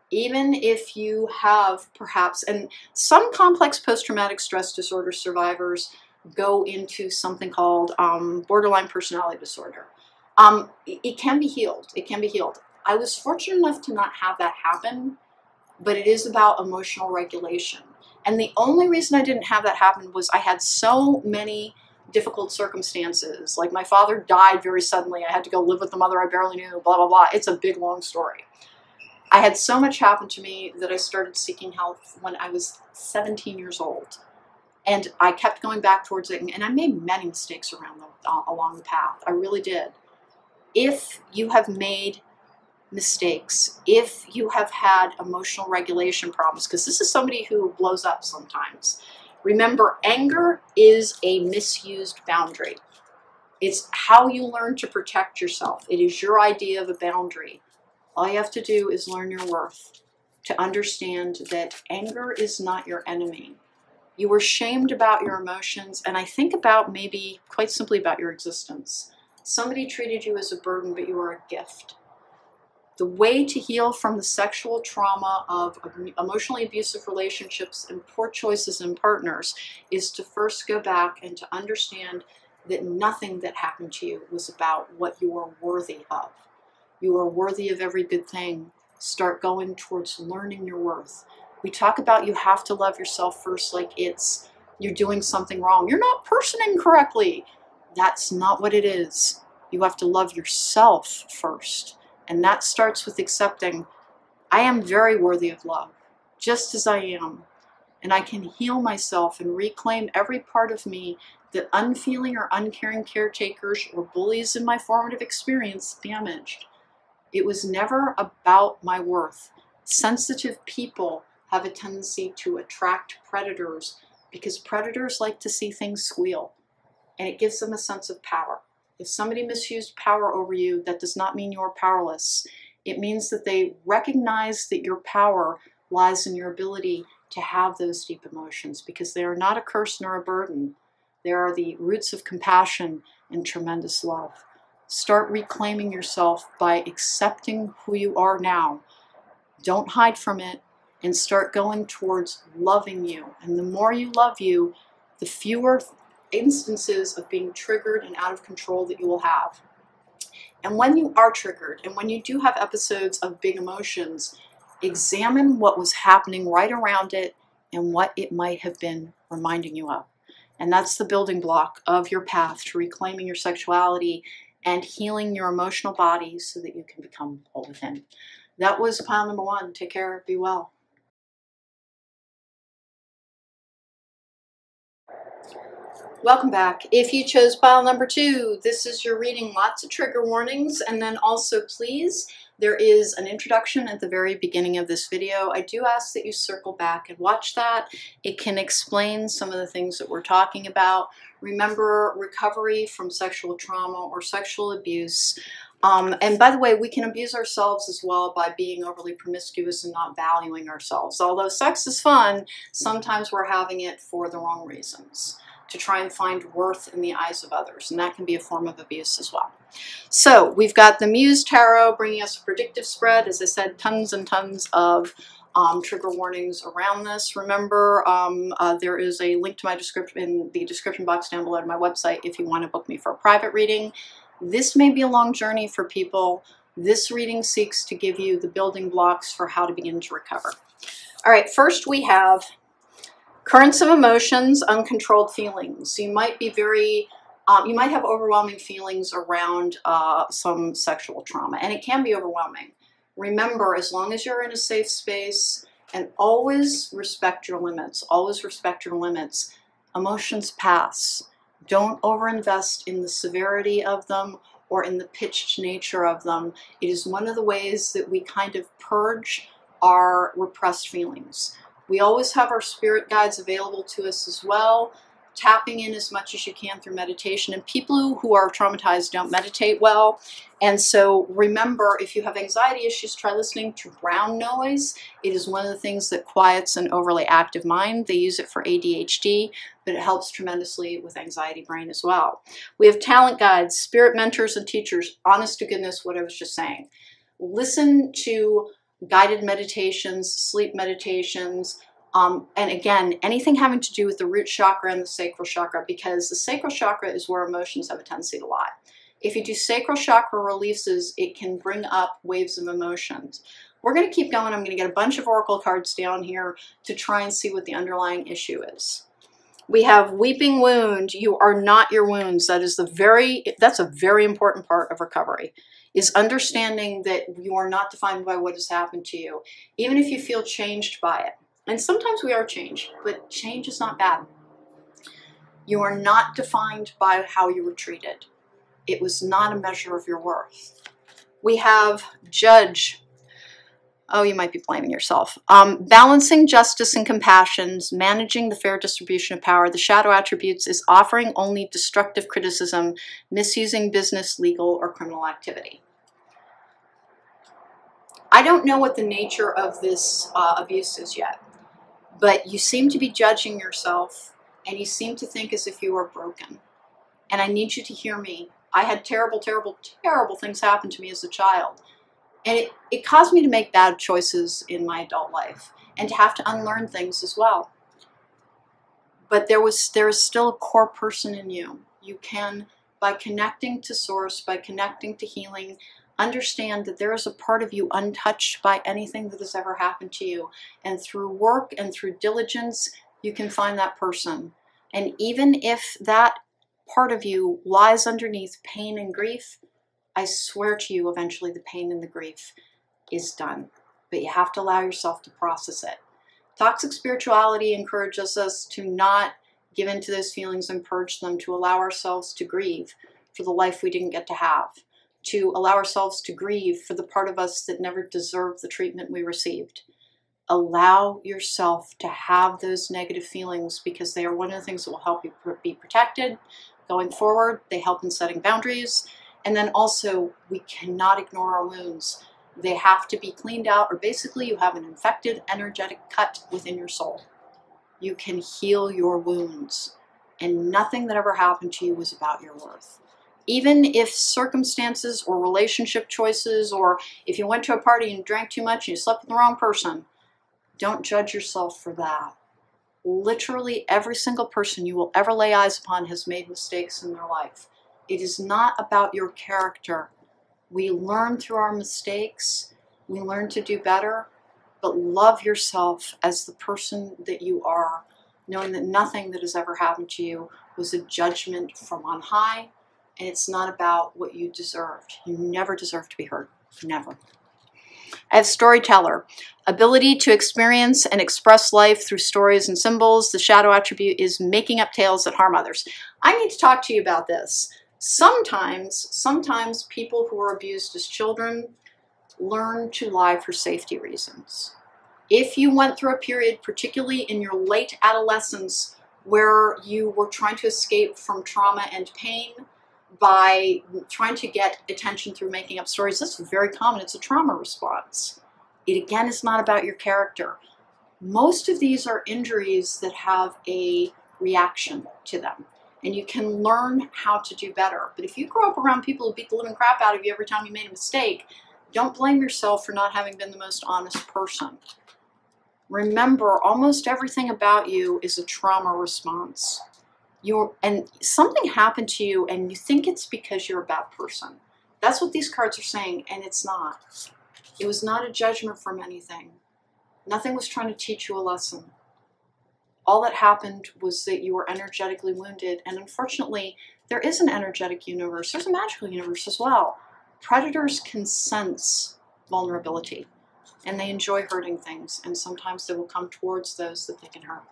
Even if you have perhaps, and some complex post-traumatic stress disorder survivors go into something called borderline personality disorder. It can be healed. It can be healed. I was fortunate enough to not have that happen, but it is about emotional regulation. And the only reason I didn't have that happen was I had so many difficult circumstances. Like my father died very suddenly. I had to go live with a mother I barely knew, blah, blah, blah. It's a big, long story. I had so much happen to me that I started seeking help when I was 17 years old. And I kept going back towards it. And I made many mistakes along the path. I really did. If you have made mistakes, if you have had emotional regulation problems, because this is somebody who blows up sometimes, remember, anger is a misused boundary. It's how you learn to protect yourself. It is your idea of a boundary. All you have to do is learn your worth, to understand that anger is not your enemy. You were shamed about your emotions, and I think about maybe quite simply about your existence. Somebody treated you as a burden, but you were a gift. The way to heal from the sexual trauma of emotionally abusive relationships and poor choices in partners is to first go back and to understand that nothing that happened to you was about what you are worthy of. You are worthy of every good thing. Start going towards learning your worth. We talk about you have to love yourself first, like it's you're doing something wrong. You're not personing correctly. That's not what it is. You have to love yourself first. And that starts with accepting, I am very worthy of love, just as I am. And I can heal myself and reclaim every part of me that unfeeling or uncaring caretakers or bullies in my formative experience damaged. It was never about my worth. Sensitive people have a tendency to attract predators because predators like to see things squeal, and it gives them a sense of power. If somebody misused power over you, that does not mean you're powerless. It means that they recognize that your power lies in your ability to have those deep emotions, because they are not a curse nor a burden. They are the roots of compassion and tremendous love. Start reclaiming yourself by accepting who you are now. Don't hide from it, and start going towards loving you. And the more you love you, the fewer instances of being triggered and out of control that you will have. And when you are triggered, and when you do have episodes of big emotions, examine what was happening right around it and what it might have been reminding you of. And that's the building block of your path to reclaiming your sexuality and healing your emotional body so that you can become whole within. That was pile number 1. Take care. Be well. Welcome back. If you chose pile number 2, this is your reading. Lots of trigger warnings, and then also please, there is an introduction at the very beginning of this video. I do ask that you circle back and watch that. It can explain some of the things that we're talking about. Remember, recovery from sexual trauma or sexual abuse. And by the way, we can abuse ourselves as well by being overly promiscuous and not valuing ourselves. Although sex is fun, sometimes we're having it for the wrong reasons, to try and find worth in the eyes of others, and that can be a form of abuse as well. So we've got the Muse Tarot bringing us a predictive spread. As I said, tons and tons of trigger warnings around this. Remember, there is a link to my description in the description box down below to my website if you want to book me for a private reading. This may be a long journey for people. This reading seeks to give you the building blocks for how to begin to recover. All right, first we have currents of emotions, uncontrolled feelings. You might be you might have overwhelming feelings around some sexual trauma, and it can be overwhelming. Remember, as long as you're in a safe space, and always respect your limits, emotions pass. Don't overinvest in the severity of them or in the pitched nature of them. It is one of the ways that we kind of purge our repressed feelings. We always have our spirit guides available to us as well, tapping in as much as you can through meditation. And people who are traumatized don't meditate well. And so remember, if you have anxiety issues, try listening to brown noise. It is one of the things that quiets an overly active mind. They use it for ADHD, but it helps tremendously with anxiety brain as well. We have talent guides, spirit mentors, and teachers. Honest to goodness, what I was just saying. Listen to guided meditations, sleep meditations, and again, anything having to do with the root chakra and the sacral chakra, because the sacral chakra is where emotions have a tendency to lie. If you do sacral chakra releases, it can bring up waves of emotions. We're going to keep going. I'm going to get a bunch of oracle cards down here to try and see what the underlying issue is. We have weeping wound. You are not your wounds. That's a very important part of recovery, is understanding that you are not defined by what has happened to you, even if you feel changed by it. And sometimes we are changed, but change is not bad. You are not defined by how you were treated. It was not a measure of your worth. We have judge. Oh, you might be blaming yourself. Balancing justice and compassion, managing the fair distribution of power. The shadow attributes is offering only destructive criticism, misusing business, legal, or criminal activity. I don't know what the nature of this abuse is yet, but you seem to be judging yourself, and you seem to think as if you are broken. And I need you to hear me. I had terrible, terrible, terrible things happen to me as a child. And it caused me to make bad choices in my adult life and to have to unlearn things as well. But there is still a core person in you. You can, by connecting to source, by connecting to healing, understand that there is a part of you untouched by anything that has ever happened to you. And through work and through diligence, you can find that person. And even if that part of you lies underneath pain and grief, I swear to you, eventually the pain and the grief is done. But you have to allow yourself to process it. Toxic spirituality encourages us to not give in to those feelings and purge them, to allow ourselves to grieve for the life we didn't get to have, to allow ourselves to grieve for the part of us that never deserved the treatment we received. Allow yourself to have those negative feelings, because they are one of the things that will help you be protected going forward. They help in setting boundaries. And then also, we cannot ignore our wounds. They have to be cleaned out, or basically you have an infected energetic cut within your soul. You can heal your wounds, and nothing that ever happened to you was about your worth. Even if circumstances or relationship choices, or if you went to a party and drank too much and you slept with the wrong person, don't judge yourself for that. Literally every single person you will ever lay eyes upon has made mistakes in their life. It is not about your character. We learn through our mistakes. We learn to do better. But love yourself as the person that you are, knowing that nothing that has ever happened to you was a judgment from on high, and it's not about what you deserved. You never deserved to be hurt. Never. I have storyteller, ability to experience and express life through stories and symbols. The shadow attribute is making up tales that harm others. I need to talk to you about this. Sometimes people who are abused as children learn to lie for safety reasons. If you went through a period, particularly in your late adolescence, where you were trying to escape from trauma and pain by trying to get attention through making up stories, that's very common. It's a trauma response. It again is not about your character. Most of these are injuries that have a reaction to them, and you can learn how to do better. But if you grow up around people who beat the living crap out of you every time you made a mistake, don't blame yourself for not having been the most honest person. Remember, almost everything about you is a trauma response. And something happened to you and you think it's because you're a bad person. That's what these cards are saying, and it's not. It was not a judgment from anything. Nothing was trying to teach you a lesson. All that happened was that you were energetically wounded, and unfortunately, there is an energetic universe. There's a magical universe as well. Predators can sense vulnerability, and they enjoy hurting things, and sometimes they will come towards those that they can hurt.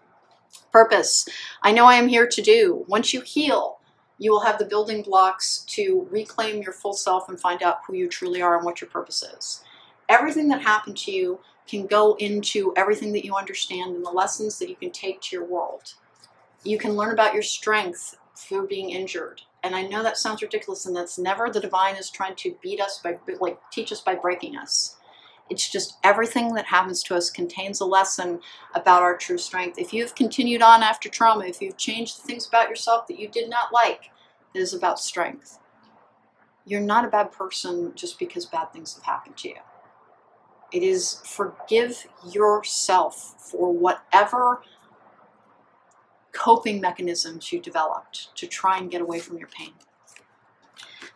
Purpose. I know I am here to do. Once you heal, you will have the building blocks to reclaim your full self and find out who you truly are and what your purpose is. Everything that happened to you can go into everything that you understand and the lessons that you can take to your world. You can learn about your strength through being injured. And I know that sounds ridiculous, and that's never the divine is trying to beat us by, teach us by breaking us. It's just everything that happens to us contains a lesson about our true strength. If you've continued on after trauma, if you've changed the things about yourself that you did not like, it is about strength. You're not a bad person just because bad things have happened to you. It is forgive yourself for whatever coping mechanisms you developed to try and get away from your pain.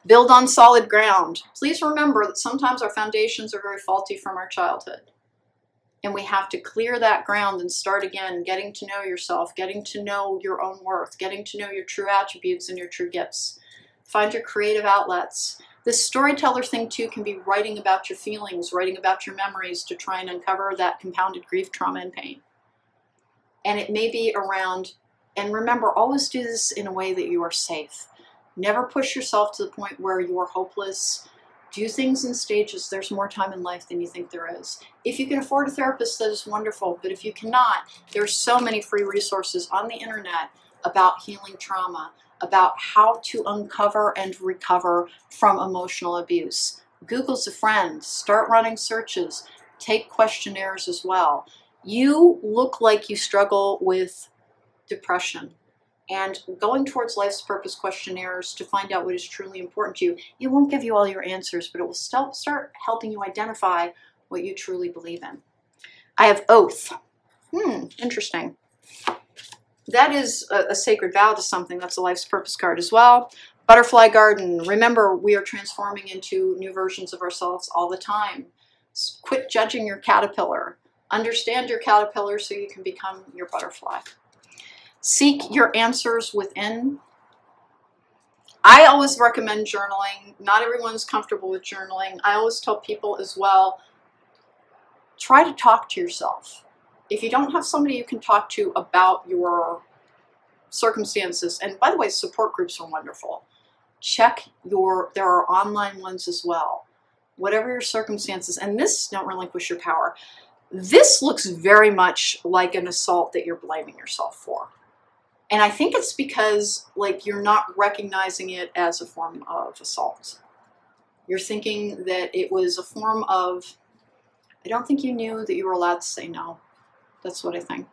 Build on solid ground. Please remember that sometimes our foundations are very faulty from our childhood. And we have to clear that ground and start again, getting to know yourself, getting to know your own worth, getting to know your true attributes and your true gifts. Find your creative outlets. This storyteller thing too can be writing about your feelings, writing about your memories to try and uncover that compounded grief, trauma, and pain. And it may be around, and remember, always do this in a way that you are safe. Never push yourself to the point where you are hopeless. Do things in stages. There's more time in life than you think there is. If you can afford a therapist, that is wonderful. But if you cannot, there's so many free resources on the internet about healing trauma, about how to uncover and recover from emotional abuse. Google's a friend. Start running searches. Take questionnaires as well. You look like you struggle with depression. And going towards life's purpose questionnaires to find out what is truly important to you, it won't give you all your answers, but it will start helping you identify what you truly believe in. I have oath. Interesting. That is a sacred vow to something. That's a life's purpose card as well. Butterfly garden. Remember, we are transforming into new versions of ourselves all the time. Quit judging your caterpillar. Understand your caterpillar so you can become your butterfly. Seek your answers within. I always recommend journaling. Not everyone's comfortable with journaling. I always tell people as well, try to talk to yourself. If you don't have somebody you can talk to about your circumstances, and by the way, support groups are wonderful. There are online ones as well. Whatever your circumstances, and this, don't relinquish your power. This looks very much like an assault that you're blaming yourself for. And I think it's because, you're not recognizing it as a form of assault. You're thinking that it was a form of, I don't think you knew that you were allowed to say no. That's what I think.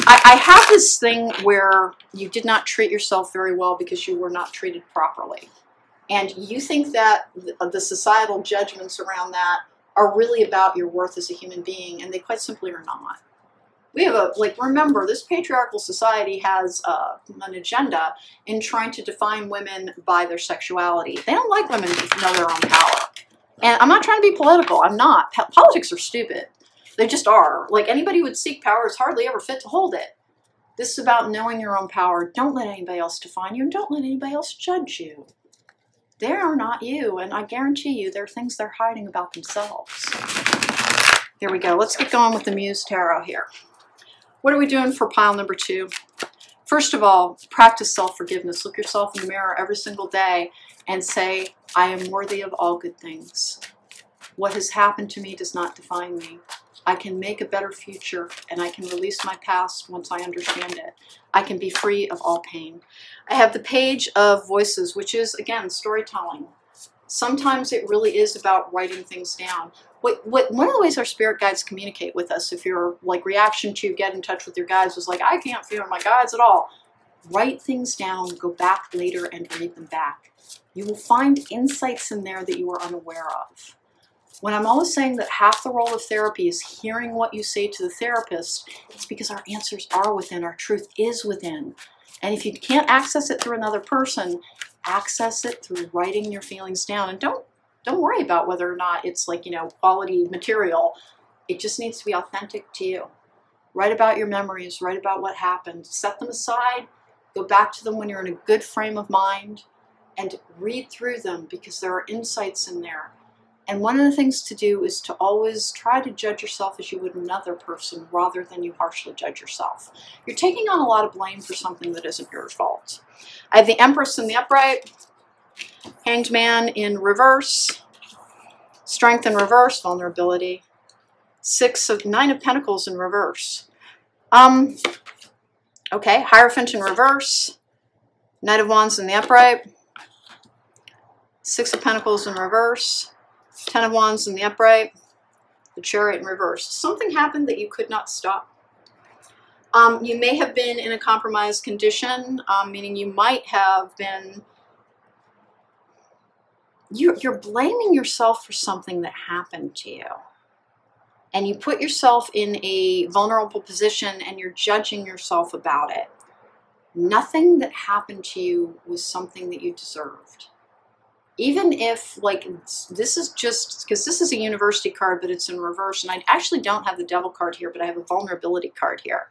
I have this thing where you did not treat yourself very well because you were not treated properly. And you think that the societal judgments around that are really about your worth as a human being, and they quite simply are not. We have remember, this patriarchal society has an agenda in trying to define women by their sexuality. They don't like women to know their own power. And I'm not trying to be political. I'm not. Politics are stupid. They just are. Anybody who would seek power is hardly ever fit to hold it. This is about knowing your own power. Don't let anybody else define you, and don't let anybody else judge you. They are not you, and I guarantee you there are things they're hiding about themselves. There we go. Let's get going with the Muse Tarot here. What are we doing for pile number 2? First of all, practice self-forgiveness. Look yourself in the mirror every single day and say, I am worthy of all good things. What has happened to me does not define me. I can make a better future, and I can release my past once I understand it. I can be free of all pain. I have the Page of Voices, which is, again, storytelling. Sometimes it really is about writing things down. One of the ways our spirit guides communicate with us, if your reaction to get in touch with your guides was like, I can't feel my guides at all. Write things down, go back later and read them back. You will find insights in there that you are unaware of. When I'm always saying that half the role of therapy is hearing what you say to the therapist, it's because our answers are within, our truth is within. And if you can't access it through another person, access it through writing your feelings down. And don't worry about whether or not it's quality material. It just needs to be authentic to you. Write about your memories, write about what happened, set them aside, go back to them when you're in a good frame of mind, and read through them because there are insights in there. And one of the things to do is to always try to judge yourself as you would another person rather than you harshly judge yourself. You're taking on a lot of blame for something that isn't your fault. I have the Empress in the upright, Hanged Man in reverse, Strength in reverse, Vulnerability, Nine of Pentacles in reverse. Okay, Hierophant in reverse, Knight of Wands in the upright, Six of Pentacles in reverse, Ten of Wands in the upright, the Chariot in reverse. Something happened that you could not stop. You may have been in a compromised condition, meaning you might have been, you're blaming yourself for something that happened to you. And you put yourself in a vulnerable position and you're judging yourself about it. Nothing that happened to you was something that you deserved. Even if, this is just, because this is a university card, but it's in reverse, and I actually don't have the Devil card here, but I have a vulnerability card here.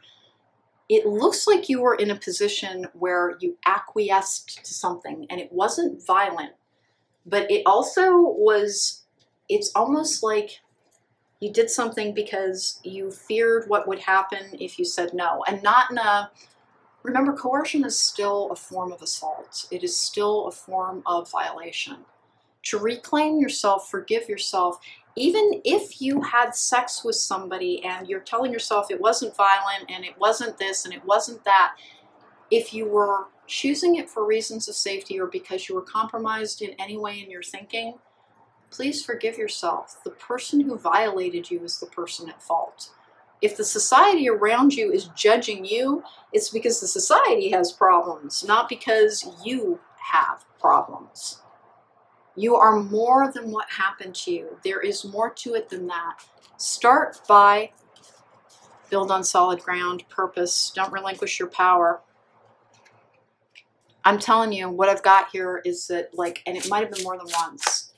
It looks like you were in a position where you acquiesced to something, and it wasn't violent, but it also was, it's almost like you did something because you feared what would happen if you said no, and not in a, remember, coercion is still a form of assault. It is still a form of violation. To reclaim yourself, forgive yourself, even if you had sex with somebody and you're telling yourself it wasn't violent and it wasn't this and it wasn't that, if you were choosing it for reasons of safety or because you were compromised in any way in your thinking, please forgive yourself. The person who violated you is the person at fault. If the society around you is judging you, it's because the society has problems, not because you have problems. You are more than what happened to you. There is more to it than that. Start by build on solid ground, purpose. Don't relinquish your power. I'm telling you, what I've got here is that, and it might have been more than once.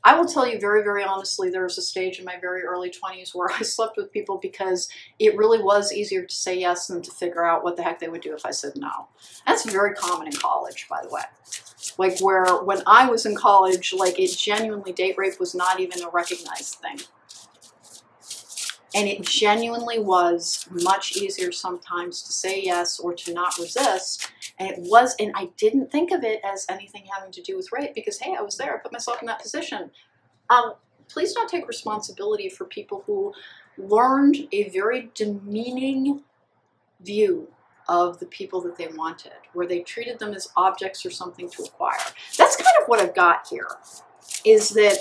I will tell you very, very honestly, there was a stage in my very early 20s where I slept with people because it really was easier to say yes than to figure out what the heck they would do if I said no. That's very common in college, by the way. Where when I was in college, it genuinely, date rape was not even a recognized thing. And it genuinely was much easier sometimes to say yes or to not resist. And it was, and I didn't think of it as anything having to do with rape because, hey, I was there, I put myself in that position. Please don't take responsibility for people who learned a very demeaning view of the people that they wanted, where they treated them as objects or something to acquire. That's kind of what I've got here, is that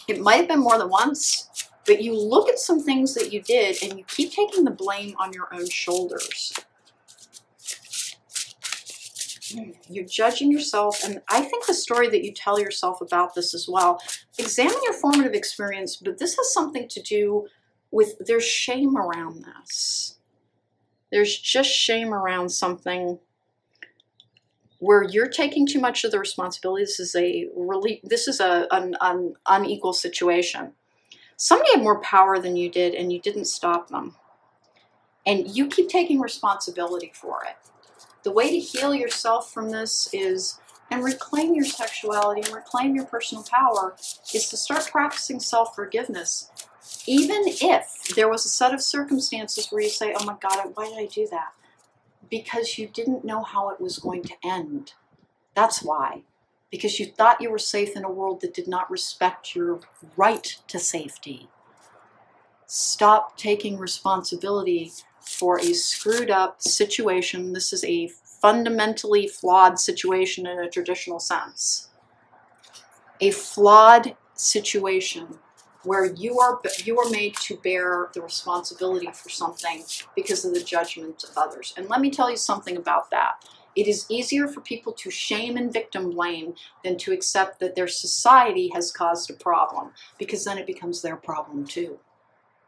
it might have been more than once, but you look at some things that you did and you keep taking the blame on your own shoulders. You're judging yourself, and I think the story that you tell yourself about this as well, examine your formative experience, but this has something to do with, there's shame around this. There's just shame around something where you're taking too much of the responsibility. This is an unequal situation. Somebody had more power than you did, and you didn't stop them. And you keep taking responsibility for it. The way to heal yourself from this is, and reclaim your sexuality and reclaim your personal power, is to start practicing self-forgiveness. Even if there was a set of circumstances where you say, oh my God, why did I do that? Because you didn't know how it was going to end. That's why. Because you thought you were safe in a world that did not respect your right to safety. Stop taking responsibility for a screwed up situation. This is a fundamentally flawed situation in a traditional sense. A flawed situation where you are made to bear the responsibility for something because of the judgment of others. And let me tell you something about that. It is easier for people to shame and victim blame than to accept that their society has caused a problem, because then it becomes their problem too.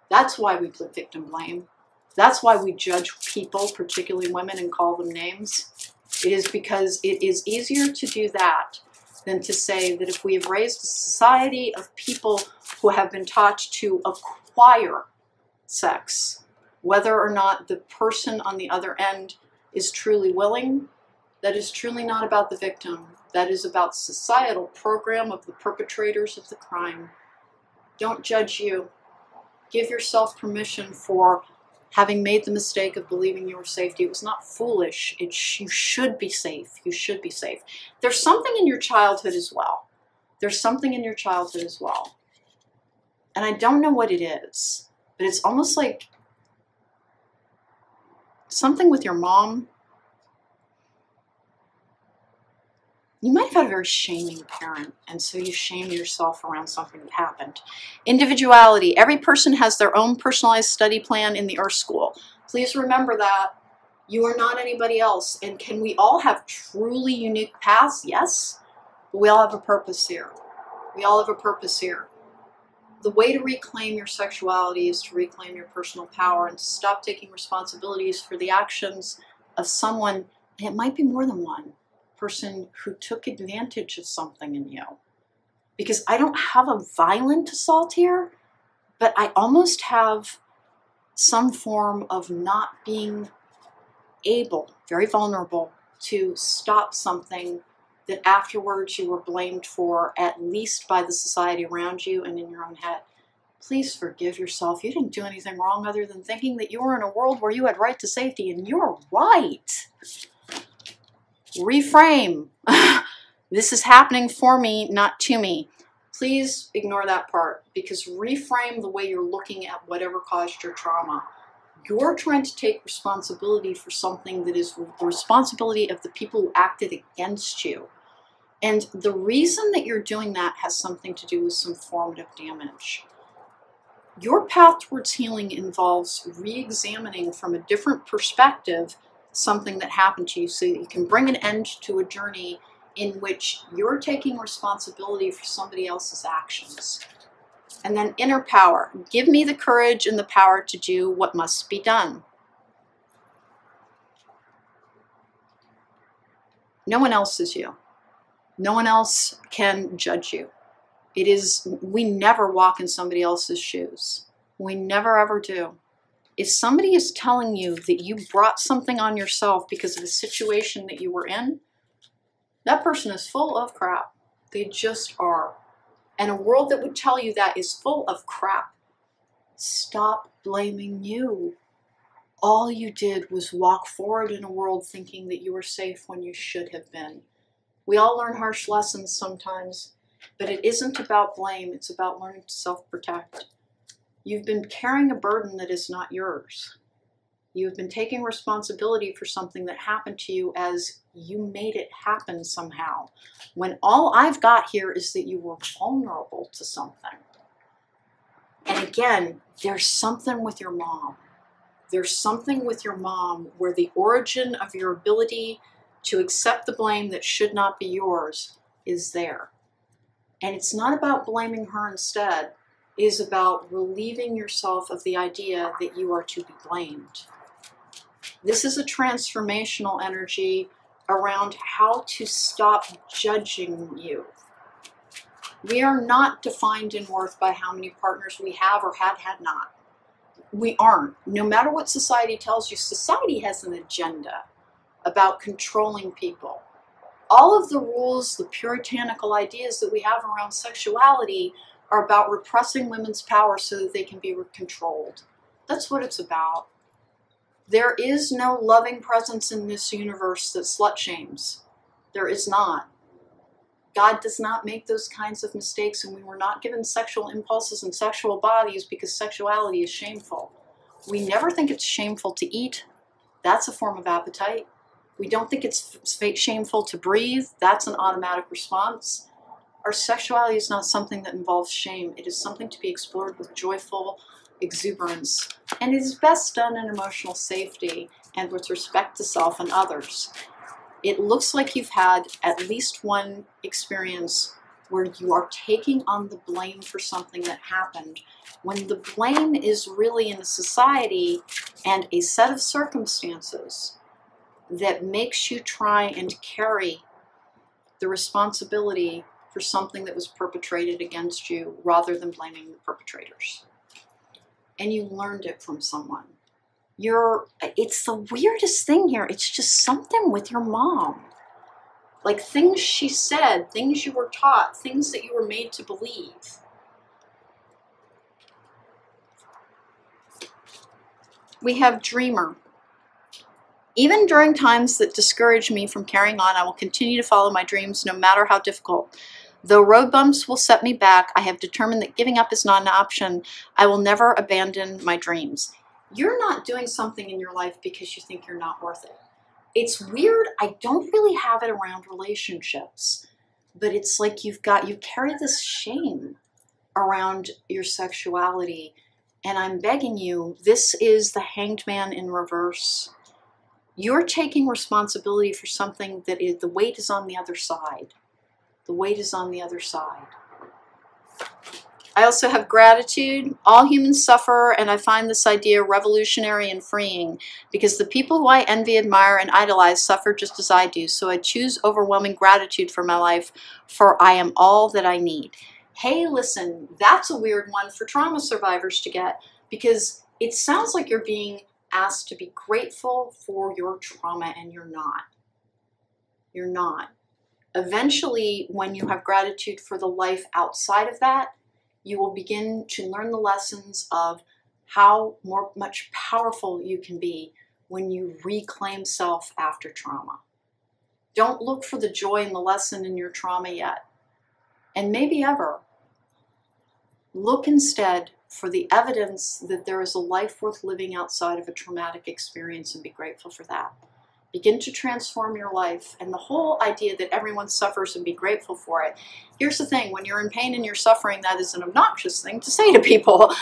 That's why we victim blame. That's why we judge people, particularly women, and call them names. It is because it is easier to do that than to say that if we have raised a society of people who have been taught to acquire sex, whether or not the person on the other end is truly willing, that is truly not about the victim. That is about societal program of the perpetrators of the crime. Don't judge you. Give yourself permission for having made the mistake of believing your safety. It was not foolish. You should be safe. You should be safe. There's something in your childhood as well. There's something in your childhood as well. And I don't know what it is, but it's almost like something with your mom. You might have had a very shaming parent, and so you shame yourself around something that happened. Individuality. Every person has their own personalized study plan in the Earth School. Please remember that. You are not anybody else. And can we all have truly unique paths? Yes. But we all have a purpose here. We all have a purpose here. The way to reclaim your sexuality is to reclaim your personal power and to stop taking responsibilities for the actions of someone, and it might be more than one person, who took advantage of something in you. Because I don't have a violent assault here, but I almost have some form of not being able, very vulnerable, to stop something that afterwards you were blamed for, at least by the society around you and in your own head. Please forgive yourself. You didn't do anything wrong other than thinking that you were in a world where you had right to safety, and you're right. Reframe. This is happening for me, not to me. Please ignore that part, because reframe the way you're looking at whatever caused your trauma. You're trying to take responsibility for something that is the responsibility of the people who acted against you. And the reason that you're doing that has something to do with some formative damage. Your path towards healing involves re-examining from a different perspective something that happened to you, so that you can bring an end to a journey in which you're taking responsibility for somebody else's actions. And then inner power. Give me the courage and the power to do what must be done. No one else is you. No one else can judge you. We never walk in somebody else's shoes. We never ever do. If somebody is telling you that you brought something on yourself because of the situation that you were in, that person is full of crap. They just are. And a world that would tell you that is full of crap. Stop blaming you. All you did was walk forward in a world thinking that you were safe when you should have been. We all learn harsh lessons sometimes, but it isn't about blame. It's about learning to self-protect. You've been carrying a burden that is not yours. You've been taking responsibility for something that happened to you as you made it happen somehow, when all I've got here is that you were vulnerable to something. And again, there's something with your mom. There's something with your mom where the origin of your ability to accept the blame that should not be yours is there. And it's not about blaming her instead. It is about relieving yourself of the idea that you are to be blamed. This is a transformational energy around how to stop judging you. We are not defined in worth by how many partners we have or had not. We aren't. No matter what society tells you, society has an agenda about controlling people. All of the rules, the puritanical ideas that we have around sexuality are about repressing women's power so that they can be controlled. That's what it's about. There is no loving presence in this universe that slut shames. There is not. God does not make those kinds of mistakes, and we were not given sexual impulses and sexual bodies because sexuality is shameful. We never think it's shameful to eat. That's a form of appetite. We don't think it's shameful to breathe. That's an automatic response. Our sexuality is not something that involves shame. It is something to be explored with joyful exuberance. And it is best done in emotional safety and with respect to self and others. It looks like you've had at least one experience where you are taking on the blame for something that happened, when the blame is really in a society and a set of circumstances that makes you try and carry the responsibility for something that was perpetrated against you rather than blaming the perpetrators. And you learned it from someone. It's the weirdest thing here. It's just something with your mom. Like things she said, things you were taught, things that you were made to believe. We have dreamer. Even during times that discourage me from carrying on, I will continue to follow my dreams no matter how difficult. Though road bumps will set me back, I have determined that giving up is not an option. I will never abandon my dreams. You're not doing something in your life because you think you're not worth it. It's weird. I don't really have it around relationships, but it's like you carry this shame around your sexuality. And I'm begging you, this is the Hanged Man in reverse. You're taking responsibility for something that the weight is on the other side. The weight is on the other side. I also have gratitude. All humans suffer, and I find this idea revolutionary and freeing because the people who I envy, admire, and idolize suffer just as I do. So I choose overwhelming gratitude for my life, for I am all that I need. Hey, listen, that's a weird one for trauma survivors to get because it sounds like you're being asked to be grateful for your trauma, and you're not. You're not. Eventually, when you have gratitude for the life outside of that, you will begin to learn the lessons of how much powerful you can be when you reclaim self after trauma. Don't look for the joy and the lesson in your trauma yet, and maybe ever. Look instead for the evidence that there is a life worth living outside of a traumatic experience and be grateful for that. Begin to transform your life, and the whole idea that everyone suffers and be grateful for it. Here's the thing, when you're in pain and you're suffering, that is an obnoxious thing to say to people.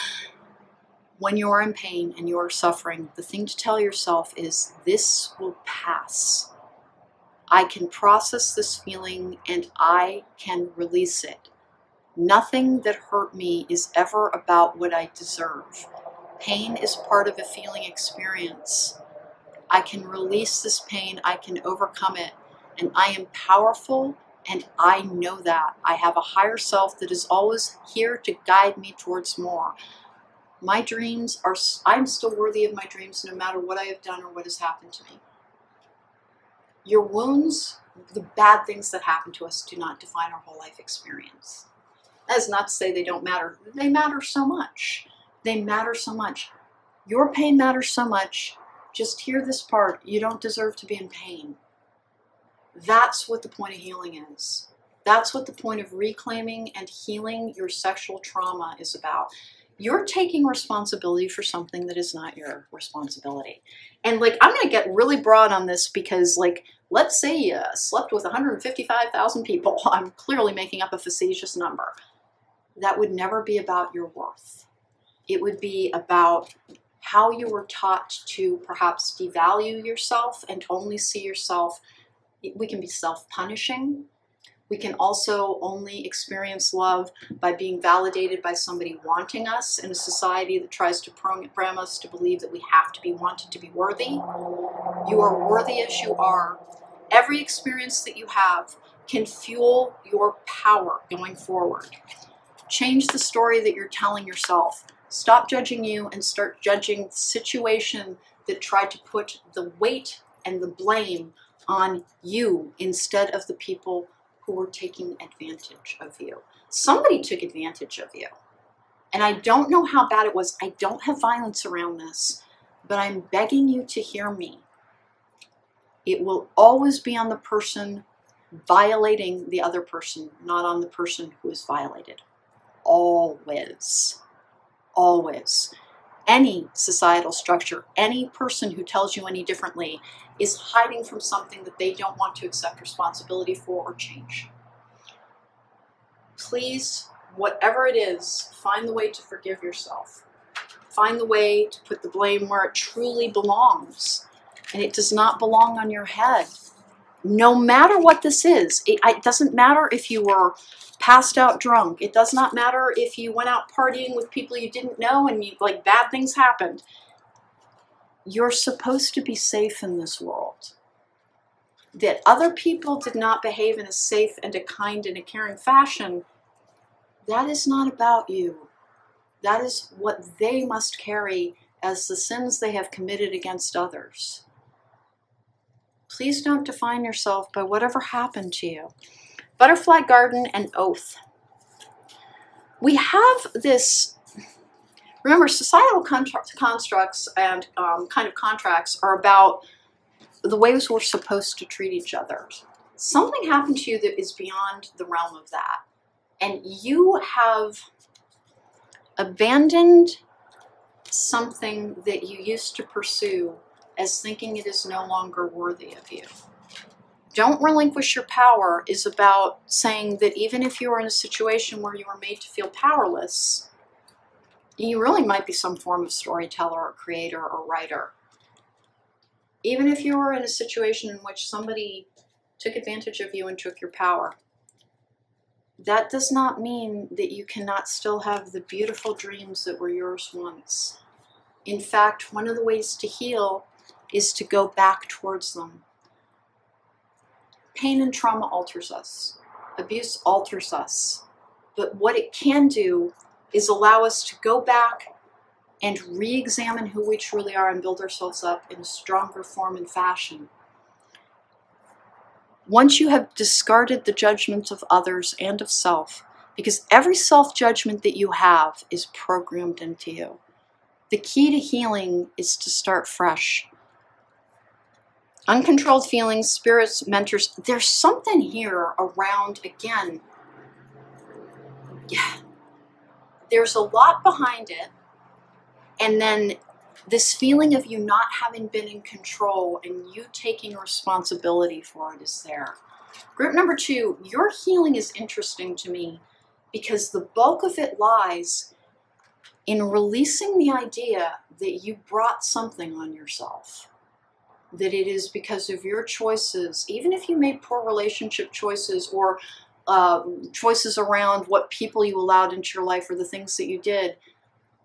When you're in pain and you're suffering, the thing to tell yourself is, this will pass. I can process this feeling and I can release it. Nothing that hurt me is ever about what I deserve. Pain is part of a feeling experience. I can release this pain, I can overcome it, and I am powerful, and I know that. I have a higher self that is always here to guide me towards more. My dreams are, I'm still worthy of my dreams no matter what I have done or what has happened to me. Your wounds, the bad things that happen to us, do not define our whole life experience. That is not to say they don't matter. They matter so much. They matter so much. Your pain matters so much. Just hear this part. You don't deserve to be in pain. That's what the point of healing is. That's what the point of reclaiming and healing your sexual trauma is about. You're taking responsibility for something that is not your responsibility. And like, I'm going to get really broad on this because, like, let's say you slept with 155,000 people. I'm clearly making up a facetious number. That would never be about your worth. It would be about how you were taught to perhaps devalue yourself and only see yourself. We can be self-punishing. We can also only experience love by being validated by somebody wanting us in a society that tries to program us to believe that we have to be wanted to be worthy. You are worthy as you are. Every experience that you have can fuel your power going forward. Change the story that you're telling yourself. Stop judging you and start judging the situation that tried to put the weight and the blame on you instead of the people who were taking advantage of you. Somebody took advantage of you. And I don't know how bad it was. I don't have violence around this, but I'm begging you to hear me. It will always be on the person violating the other person, not on the person who is violated. Always. Always. Any societal structure, any person who tells you any differently is hiding from something that they don't want to accept responsibility for or change. Please, whatever it is, find the way to forgive yourself. Find the way to put the blame where it truly belongs. And it does not belong on your head. No matter what this is, it doesn't matter if you were passed out drunk. It does not matter if you went out partying with people you didn't know and bad things happened. You're supposed to be safe in this world. That other people did not behave in a safe and a kind and a caring fashion, that is not about you. That is what they must carry as the sins they have committed against others. Please don't define yourself by whatever happened to you. Butterfly garden and oath. We have this, remember, societal constructs and kind of contracts are about the ways we're supposed to treat each other. Something happened to you that is beyond the realm of that. And you have abandoned something that you used to pursue as thinking it is no longer worthy of you. Don't relinquish your power is about saying that even if you are in a situation where you are made to feel powerless, you really might be some form of storyteller or creator or writer. Even if you were in a situation in which somebody took advantage of you and took your power, that does not mean that you cannot still have the beautiful dreams that were yours once. In fact, one of the ways to heal is to go back towards them. Pain and trauma alters us. Abuse alters us. But what it can do is allow us to go back and re-examine who we truly are and build ourselves up in a stronger form and fashion. Once you have discarded the judgments of others and of self, because every self-judgment that you have is programmed into you. The key to healing is to start fresh. Uncontrolled feelings, spirits, mentors, there's something here around, again, yeah, there's a lot behind it. And then this feeling of you not having been in control and you taking responsibility for it is there. Group number 2, your healing is interesting to me because the bulk of it lies in releasing the idea that you brought something on yourself. That it is because of your choices, even if you made poor relationship choices or choices around what people you allowed into your life or the things that you did,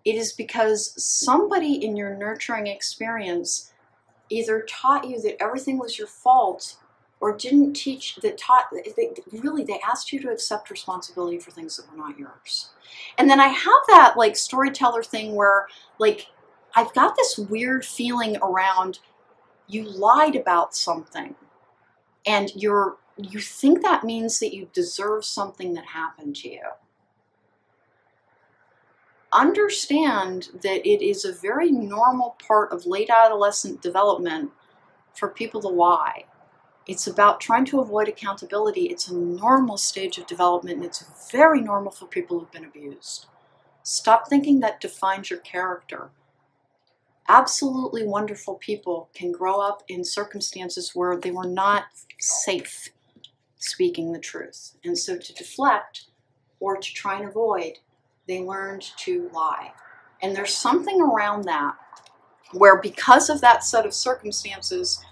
it is because somebody in your nurturing experience either taught you that everything was your fault or didn't teach, they asked you to accept responsibility for things that were not yours. And then I have that storyteller thing where I've got this weird feeling around you lied about something and you think that means that you deserve something that happened to you. Understand that it is a very normal part of late adolescent development for people to lie. It's about trying to avoid accountability. It's a normal stage of development, and it's very normal for people who've been abused. Stop thinking that defines your character. Absolutely wonderful people can grow up in circumstances where they were not safe speaking the truth. And so to deflect or to try and avoid, they learned to lie. And there's something around that where because of that set of circumstances,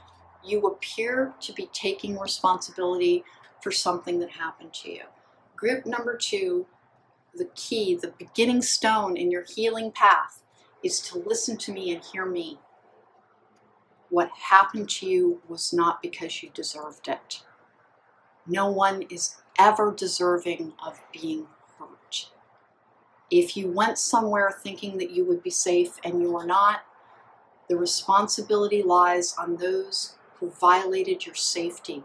you appear to be taking responsibility for something that happened to you. Group number 2, the key, the beginning stone in your healing path is to listen to me and hear me. What happened to you was not because you deserved it. No one is ever deserving of being hurt. If you went somewhere thinking that you would be safe and you were not, the responsibility lies on those who violated your safety,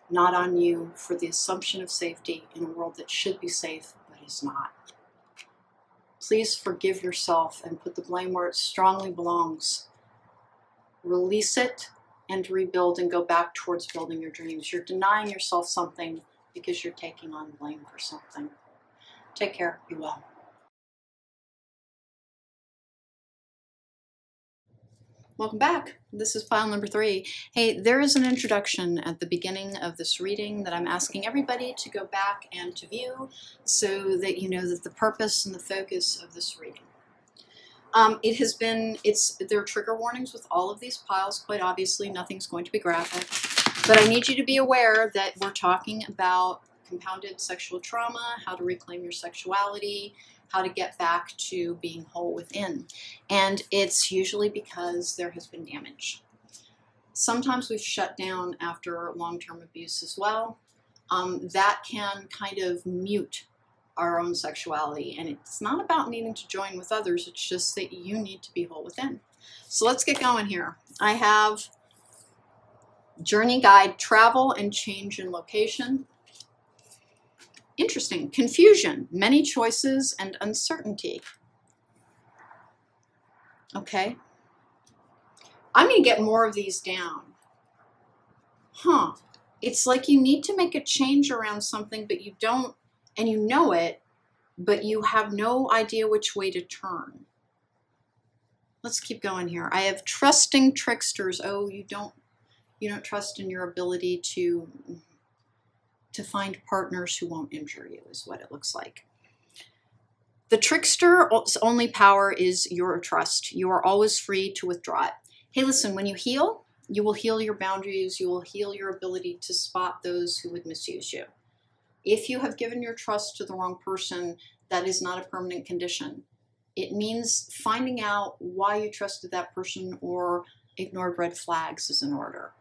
not on you for the assumption of safety in a world that should be safe is not. Please forgive yourself and put the blame where it strongly belongs. Release it and rebuild and go back towards building your dreams. You're denying yourself something because you're taking on blame for something. Take care. Be well. Welcome back. This is file number 3. Hey, there is an introduction at the beginning of this reading that I'm asking everybody to go back and to view so that you know that the purpose and the focus of this reading. There are trigger warnings with all of these piles, quite obviously. Nothing's going to be graphic. But I need you to be aware that we're talking about compounded sexual trauma, how to reclaim your sexuality, how to get back to being whole within. And it's usually because there has been damage. Sometimes we've shut down after long-term abuse as well. That can kind of mute our own sexuality. And it's not about needing to join with others. It's just that you need to be whole within. So let's get going here. I have Journey Guide, Travel and Change in Location. Interesting. Confusion, many choices, and uncertainty. Okay. I'm going to get more of these down. It's like you need to make a change around something, but you don't, and you know it, but you have no idea which way to turn. Let's keep going here. I have trusting tricksters. Oh, you don't trust in your ability to find partners who won't injure you, is what it looks like. The trickster's only power is your trust. You are always free to withdraw it. Hey, listen, when you heal, you will heal your boundaries. You will heal your ability to spot those who would misuse you. If you have given your trust to the wrong person, that is not a permanent condition. It means finding out why you trusted that person or ignored red flags is in order.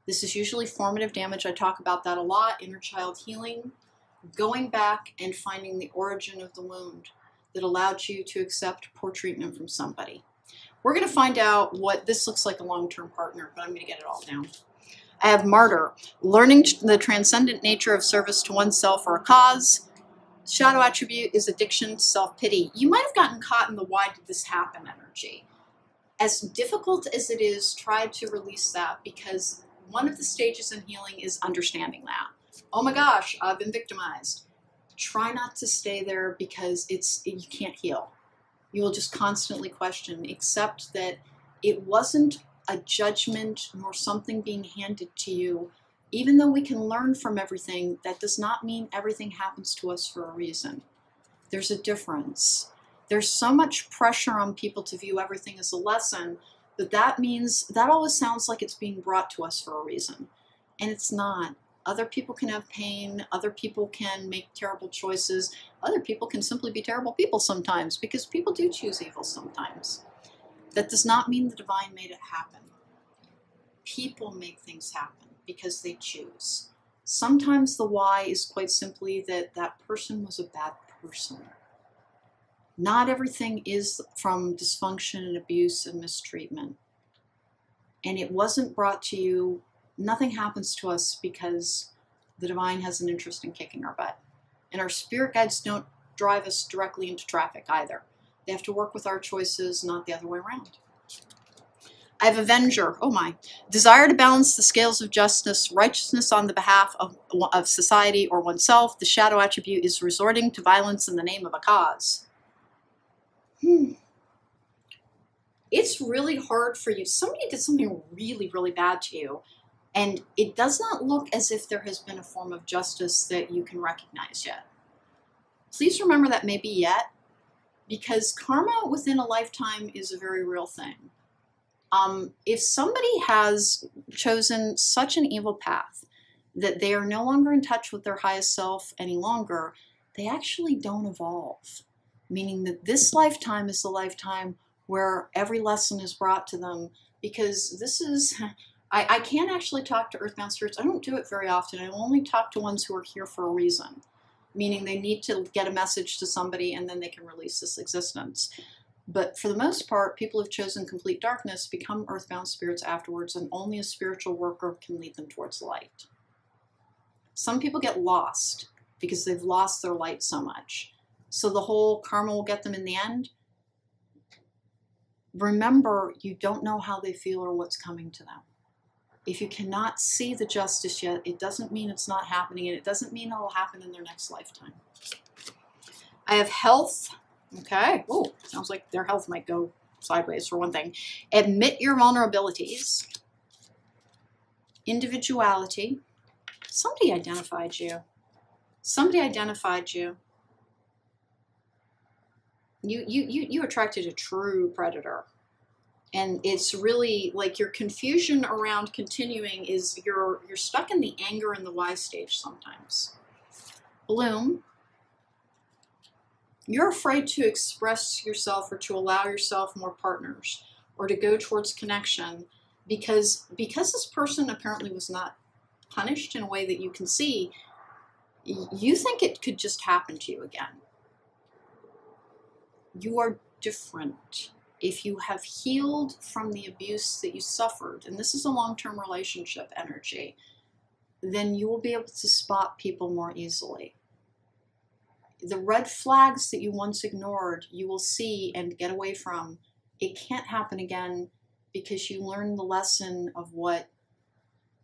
This is usually formative damage. I talk about that a lot. Inner child healing, going back and finding the origin of the wound that allowed you to accept poor treatment from somebody. We're going to find out what this looks like a long-term partner, but I'm going to get it all down. I have Martyr, learning the transcendent nature of service to oneself or a cause. Shadow attribute is addiction, self-pity. You might have gotten caught in the why did this happen energy. As difficult as it is, try to release that, because one of the stages in healing is understanding that. Oh my gosh, I've been victimized. Try not to stay there, because you can't heal. You will just constantly question. Accept that it wasn't a judgment nor something being handed to you. Even though we can learn from everything, that does not mean everything happens to us for a reason. There's a difference. There's so much pressure on people to view everything as a lesson, but that means that always sounds like it's being brought to us for a reason. And it's not. Other people can have pain. Other people can make terrible choices. Other people can simply be terrible people sometimes, because people do choose evil sometimes. That does not mean the divine made it happen. People make things happen because they choose. Sometimes the why is quite simply that that person was a bad person. Not everything is from dysfunction and abuse and mistreatment. And it wasn't brought to you. Nothing happens to us because the divine has an interest in kicking our butt. And our spirit guides don't drive us directly into traffic either. They have to work with our choices, not the other way around. I have Avenger. Oh my. Desire to balance the scales of justice, righteousness on the behalf of society or oneself. The shadow attribute is resorting to violence in the name of a cause. It's really hard for you. Somebody did something really, really bad to you, and it does not look as if there has been a form of justice that you can recognize yet. Please remember that maybe yet, because karma within a lifetime is a very real thing. If somebody has chosen such an evil path that they are no longer in touch with their highest self any longer, they actually don't evolve. Meaning that this lifetime is the lifetime where every lesson is brought to them, because this is, I can't actually talk to earthbound spirits. I don't do it very often. I only talk to ones who are here for a reason, meaning they need to get a message to somebody and then they can release this existence. But for the most part, people who've chosen complete darkness become earthbound spirits afterwards, and only a spiritual worker can lead them towards light. Some people get lost because they've lost their light so much. so the whole karma will get them in the end. Remember, you don't know how they feel or what's coming to them. If you cannot see the justice yet, it doesn't mean it's not happening, and it doesn't mean it will happen in their next lifetime. I have health. Okay. Oh, sounds like their health might go sideways for one thing. Admit your vulnerabilities. Individuality. Somebody identified you. Somebody identified you. You attracted a true predator. And it's really like your confusion around continuing is you're stuck in the anger and the why stage sometimes. Bloom. You're afraid to express yourself or to allow yourself more partners or to go towards connection because this person apparently was not punished in a way that you can see. You think it could just happen to you again. You are different. If you have healed from the abuse that you suffered, and this is a long-term relationship energy, then you will be able to spot people more easily. The red flags that you once ignored, you will see and get away from. It can't happen again because you learned the lesson of what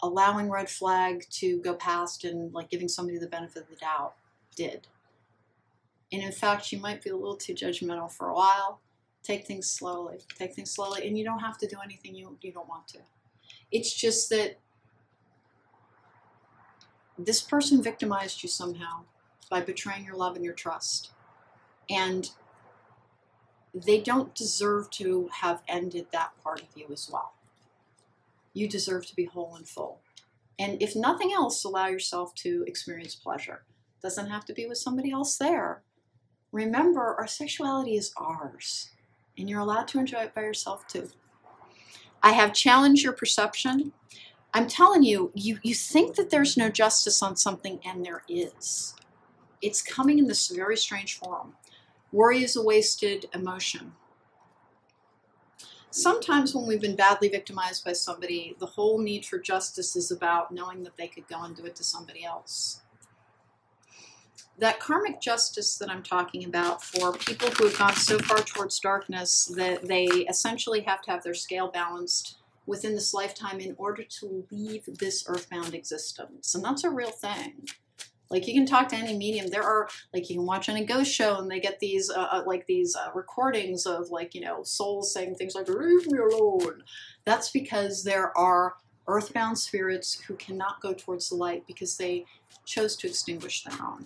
allowing red flag to go past and like giving somebody the benefit of the doubt did. And in fact, you might be a little too judgmental for a while. Take things slowly. Take things slowly. And you don't have to do anything you don't want to. It's just that this person victimized you somehow by betraying your love and your trust. And they don't deserve to have ended that part of you as well. You deserve to be whole and full. And if nothing else, allow yourself to experience pleasure. Doesn't have to be with somebody else there. Remember, our sexuality is ours. And you're allowed to enjoy it by yourself too. I have challenged your perception. I'm telling you, you think that there's no justice on something, and there is. It's coming in this very strange form. Worry is a wasted emotion. Sometimes when we've been badly victimized by somebody, the whole need for justice is about knowing that they could go and do it to somebody else. That karmic justice that I'm talking about for people who have gone so far towards darkness that they essentially have to have their scale balanced within this lifetime in order to leave this earthbound existence. And that's a real thing. Like, you can talk to any medium. There are, like, you can watch on a ghost show and they get these, recordings of, like, you know, souls saying things like, leave me alone. That's because there are earthbound spirits who cannot go towards the light because they chose to extinguish their own.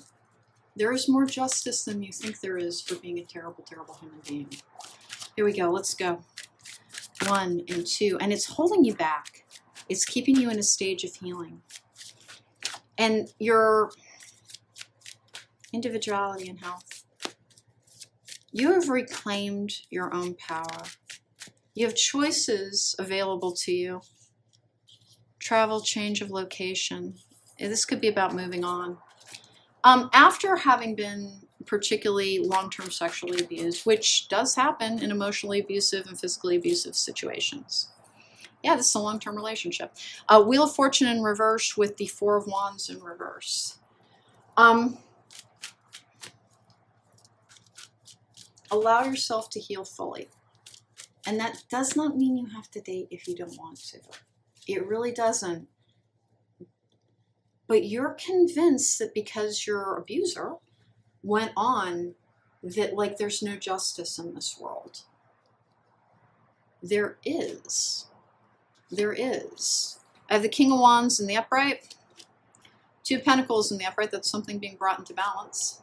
There is more justice than you think there is for being a terrible, terrible human being. Here we go. Let's go. 1 and 2. And it's holding you back. It's keeping you in a stage of healing. And your individuality and health. You have reclaimed your own power. You have choices available to you. Travel, change of location. This could be about moving on. After having been particularly long-term sexually abused, which does happen in emotionally abusive and physically abusive situations. Yeah, this is a long-term relationship. Wheel of Fortune in reverse with the Four of Wands in reverse. Allow yourself to heal fully. And that does not mean you have to date if you don't want to. It really doesn't. But you're convinced that because your abuser went on, that like there's no justice in this world. There is. There is. I have the King of Wands in the upright. 2 of Pentacles in the upright. That's something being brought into balance.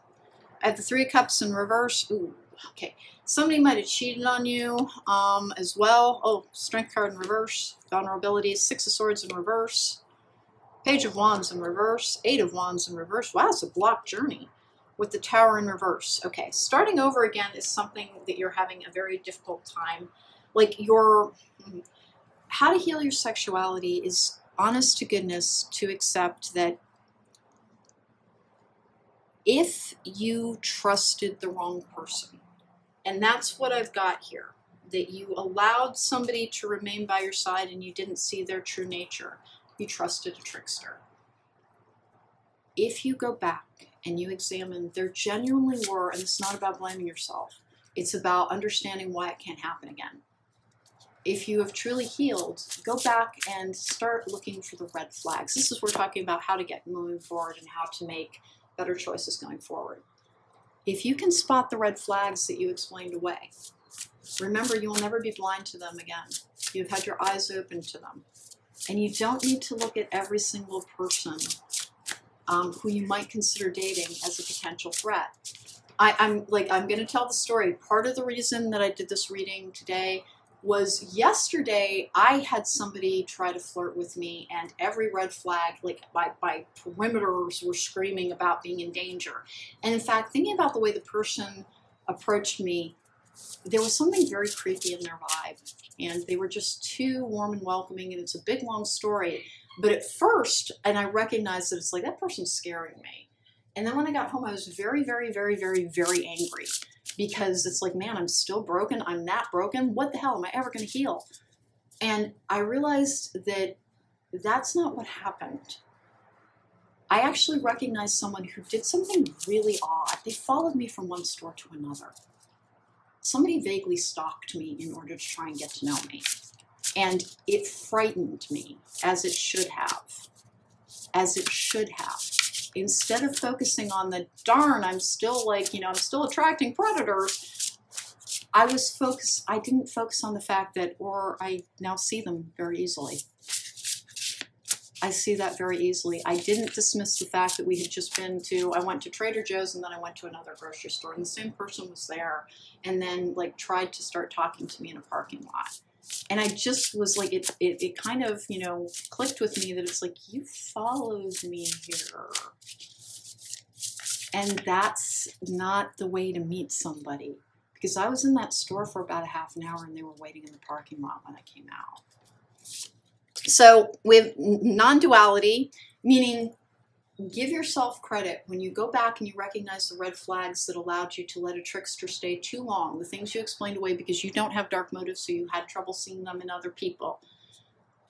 I have the 3 of Cups in reverse. Ooh, okay. Somebody might have cheated on you as well. Oh, Strength card in reverse. Vulnerability. 6 of Swords in reverse. Page of Wands in reverse. 8 of Wands in reverse. Wow, it's a blocked journey with the Tower in reverse. Okay, starting over again is something that you're having a very difficult time. Like how to heal your sexuality is honest to goodness to accept that if you trusted the wrong person, and that's what I've got here, that you allowed somebody to remain by your side and you didn't see their true nature. You trusted a trickster. If you go back and you examine, there genuinely were, and it's not about blaming yourself, it's about understanding why it can't happen again. If you have truly healed, go back and start looking for the red flags. This is where we're talking about how to get moving forward and how to make better choices going forward. If you can spot the red flags that you explained away, remember, you will never be blind to them again. You've had your eyes open to them. And you don't need to look at every single person who you might consider dating as a potential threat. I'm going to tell the story. Part of the reason that I did this reading today was yesterday I had somebody try to flirt with me, and every red flag, like my perimeters were screaming about being in danger. And in fact, thinking about the way the person approached me, there was something very creepy in their vibe, and they were just too warm and welcoming, and it's a big, long story. But at first, and I recognized that it's like, that person's scaring me. And then when I got home, I was very, very, very, very, very angry, because it's like, man, I'm still broken. I'm that broken. What the hell? Am I ever going to heal? And I realized that that's not what happened. I actually recognized someone who did something really odd. They followed me from one store to another. Somebody vaguely stalked me in order to try and get to know me. And it frightened me, as it should have. As it should have. Instead of focusing on the, darn, I'm still like, I'm still attracting predators, I didn't focus on the fact that, or I now see them very easily. I see that very easily. I didn't dismiss the fact that we had just I went to Trader Joe's, and then I went to another grocery store, and the same person was there, and then like tried to start talking to me in a parking lot. And I just was like, it kind of, clicked with me that it's like, you followed me here. And that's not the way to meet somebody. Because I was in that store for about a half an hour, and they were waiting in the parking lot when I came out. So with non-duality, meaning give yourself credit when you go back and you recognize the red flags that allowed you to let a trickster stay too long, the things you explained away because you don't have dark motives, so you had trouble seeing them in other people.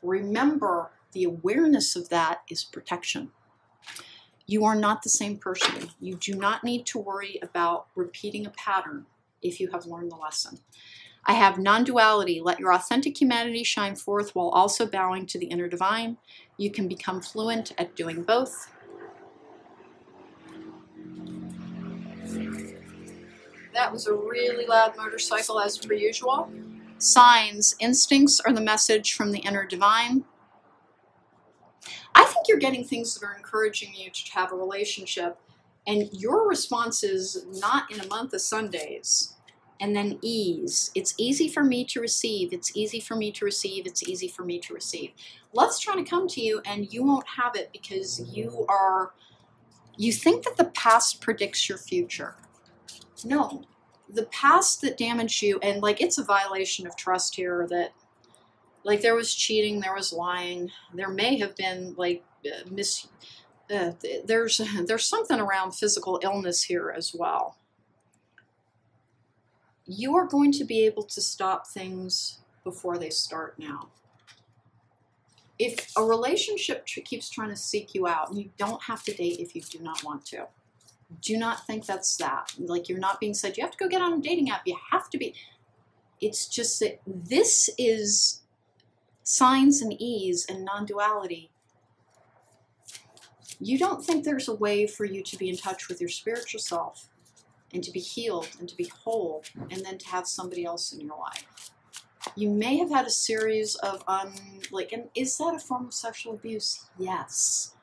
Remember, the awareness of that is protection. You are not the same person. You do not need to worry about repeating a pattern if you have learned the lesson. I have non-duality. Let your authentic humanity shine forth while also bowing to the inner divine. You can become fluent at doing both. That was a really loud motorcycle, as per usual. Signs, instincts are the message from the inner divine. I think you're getting things that are encouraging you to have a relationship, and your response is not in a month of Sundays. And then ease. It's easy for me to receive. It's easy for me to receive. It's easy for me to receive. Let's try to come to you, and you won't have it because you think that the past predicts your future. No, the past that damaged you, and like it's a violation of trust here that like there was cheating, there was lying, there may have been like there's something around physical illness here as well. You are going to be able to stop things before they start now. If a relationship keeps trying to seek you out, and you don't have to date if you do not want to. Do not think that's that. Like you're not being said, you have to go get on a dating app. You have to be. It's just that this is signs and ease and non-duality. You don't think there's a way for you to be in touch with your spiritual self and to be healed and to be whole and then to have somebody else in your life. You may have had a series of, and is that a form of sexual abuse? Yes.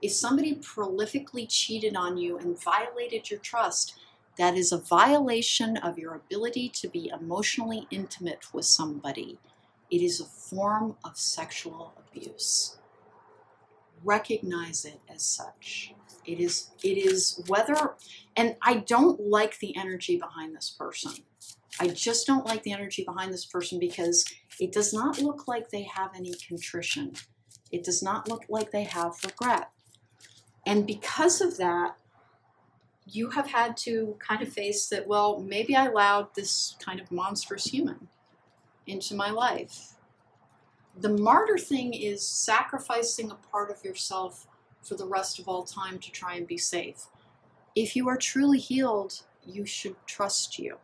If somebody prolifically cheated on you and violated your trust, that is a violation of your ability to be emotionally intimate with somebody. It is a form of sexual abuse. Recognize it as such. It is whether, and I don't like the energy behind this person. I just don't like the energy behind this person because it does not look like they have any contrition. It does not look like they have regret. And because of that, you have had to kind of face that, well, maybe I allowed this kind of monstrous human into my life. The martyr thing is sacrificing a part of yourself for the rest of all time to try and be safe. If you are truly healed, you should trust you.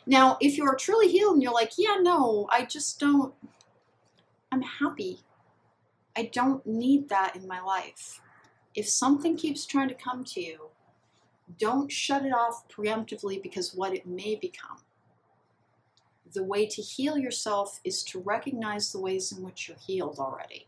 Now, if you are truly healed and you're like, yeah, no, I just don't, I'm happy. I don't need that in my life. If something keeps trying to come to you, don't shut it off preemptively because what it may become. The way to heal yourself is to recognize the ways in which you're healed already.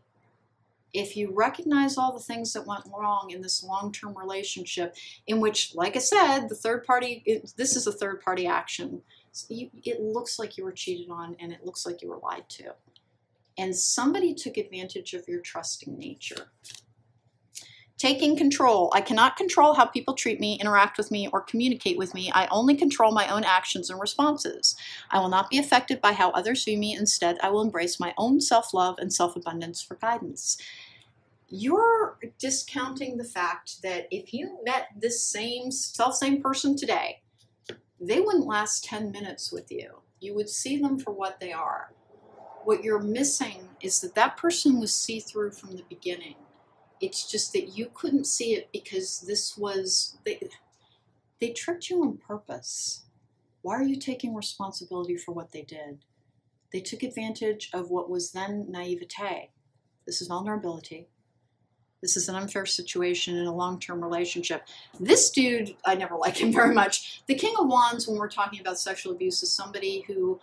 If you recognize all the things that went wrong in this long-term relationship, in which, like I said, the third party, this is a third party action. It looks like you were cheated on and it looks like you were lied to. And somebody took advantage of your trusting nature. Taking control. I cannot control how people treat me, interact with me, or communicate with me. I only control my own actions and responses. I will not be affected by how others view me. Instead, I will embrace my own self-love and self-abundance for guidance. You're discounting the fact that if you met this same person today, they wouldn't last 10 minutes with you. You would see them for what they are. What you're missing is that that person was see-through from the beginning. It's just that you couldn't see it because this was, they tricked you on purpose. Why are you taking responsibility for what they did? They took advantage of what was then naivete. This is vulnerability. This is an unfair situation in a long-term relationship. This dude, I never like him very much. The King of Wands, when we're talking about sexual abuse, is somebody who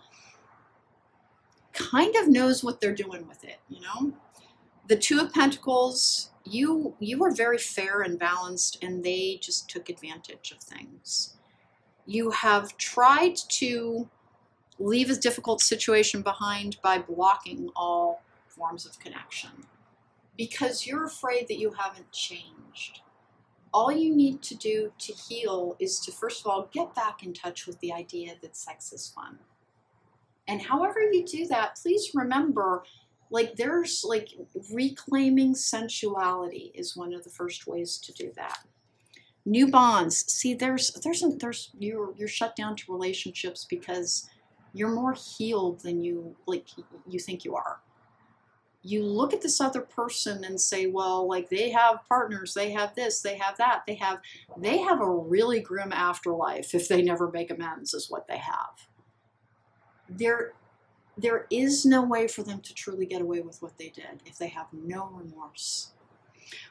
kind of knows what they're doing with it, you know? The Two of Pentacles, you were very fair and balanced, and they just took advantage of things. You have tried to leave a difficult situation behind by blocking all forms of connection because you're afraid that you haven't changed. All you need to do to heal is to, first of all, get back in touch with the idea that sex is fun. And however you do that, please remember, like, there's like reclaiming sensuality is one of the first ways to do that. New bonds. See, you're shut down to relationships because you're more healed than you think you are. You look at this other person and say, well, like, they have partners, they have this, they have that, they have a really grim afterlife if they never make amends, is what they have. There is no way for them to truly get away with what they did if they have no remorse.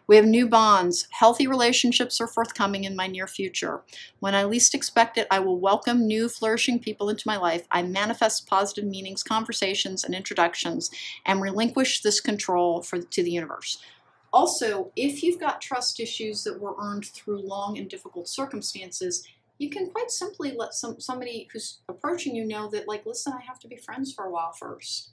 We have new bonds. Healthy relationships are forthcoming in my near future. When I least expect it, I will welcome new, flourishing people into my life. I manifest positive meanings, conversations, and introductions, and relinquish this control to the universe. Also, if you've got trust issues that were earned through long and difficult circumstances, you can quite simply let somebody who's approaching you know that, like, listen, I have to be friends for a while first.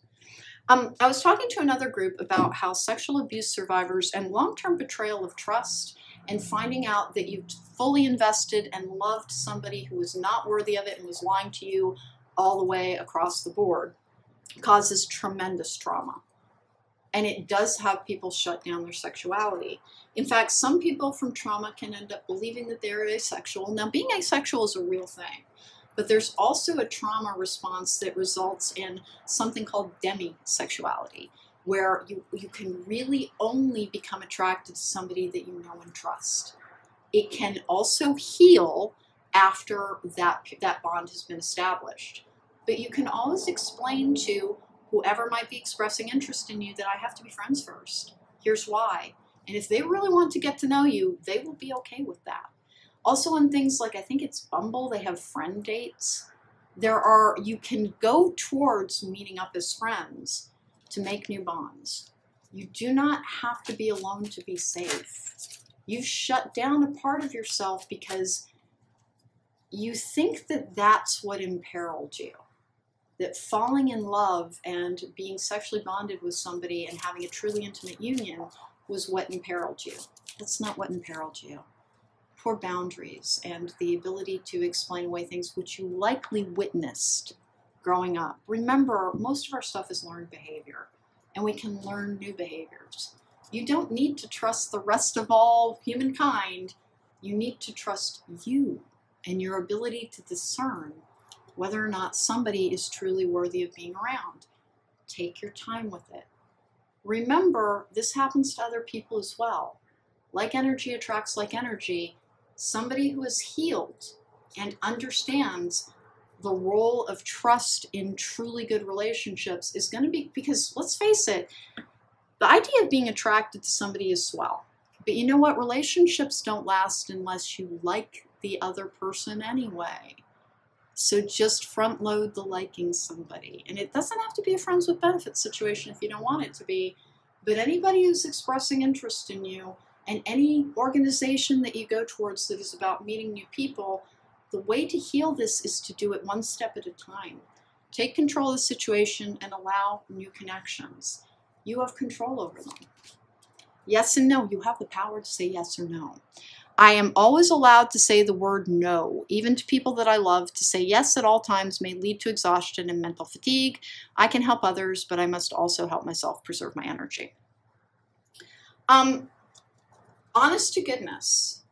I was talking to another group about how sexual abuse survivors and long-term betrayal of trust and finding out that you fully invested and loved somebody who was not worthy of it and was lying to you all the way across the board causes tremendous trauma. And it does have people shut down their sexuality. In fact, some people from trauma can end up believing that they're asexual. Now, being asexual is a real thing. But there's also a trauma response that results in something called demisexuality, where you can really only become attracted to somebody that you know and trust. It can also heal after that bond has been established. But you can always explain to whoever might be expressing interest in you that I have to be friends first. Here's why. And if they really want to get to know you, they will be okay with that. Also, in things like, I think it's Bumble, they have friend dates. You can go towards meeting up as friends to make new bonds. You do not have to be alone to be safe. You've shut down a part of yourself because you think that that's what imperiled you. That falling in love and being sexually bonded with somebody and having a truly intimate union was what imperiled you. That's not what imperiled you. Poor boundaries and the ability to explain away things which you likely witnessed growing up. Remember, most of our stuff is learned behavior, and we can learn new behaviors. You don't need to trust the rest of all humankind. You need to trust you and your ability to discern whether or not somebody is truly worthy of being around. Take your time with it. Remember, this happens to other people as well. Like energy attracts like energy. Somebody who is healed and understands the role of trust in truly good relationships is going to be, because let's face it, the idea of being attracted to somebody is swell. But you know what? Relationships don't last unless you like the other person anyway. So just front load the liking somebody. And it doesn't have to be a friends with benefits situation if you don't want it to be. But anybody who's expressing interest in you, and any organization that you go towards that is about meeting new people, the way to heal this is to do it one step at a time. Take control of the situation and allow new connections. You have control over them. Yes and no. You have the power to say yes or no. I am always allowed to say the word no, even to people that I love. To say yes at all times may lead to exhaustion and mental fatigue. I can help others, but I must also help myself preserve my energy. Honest to goodness,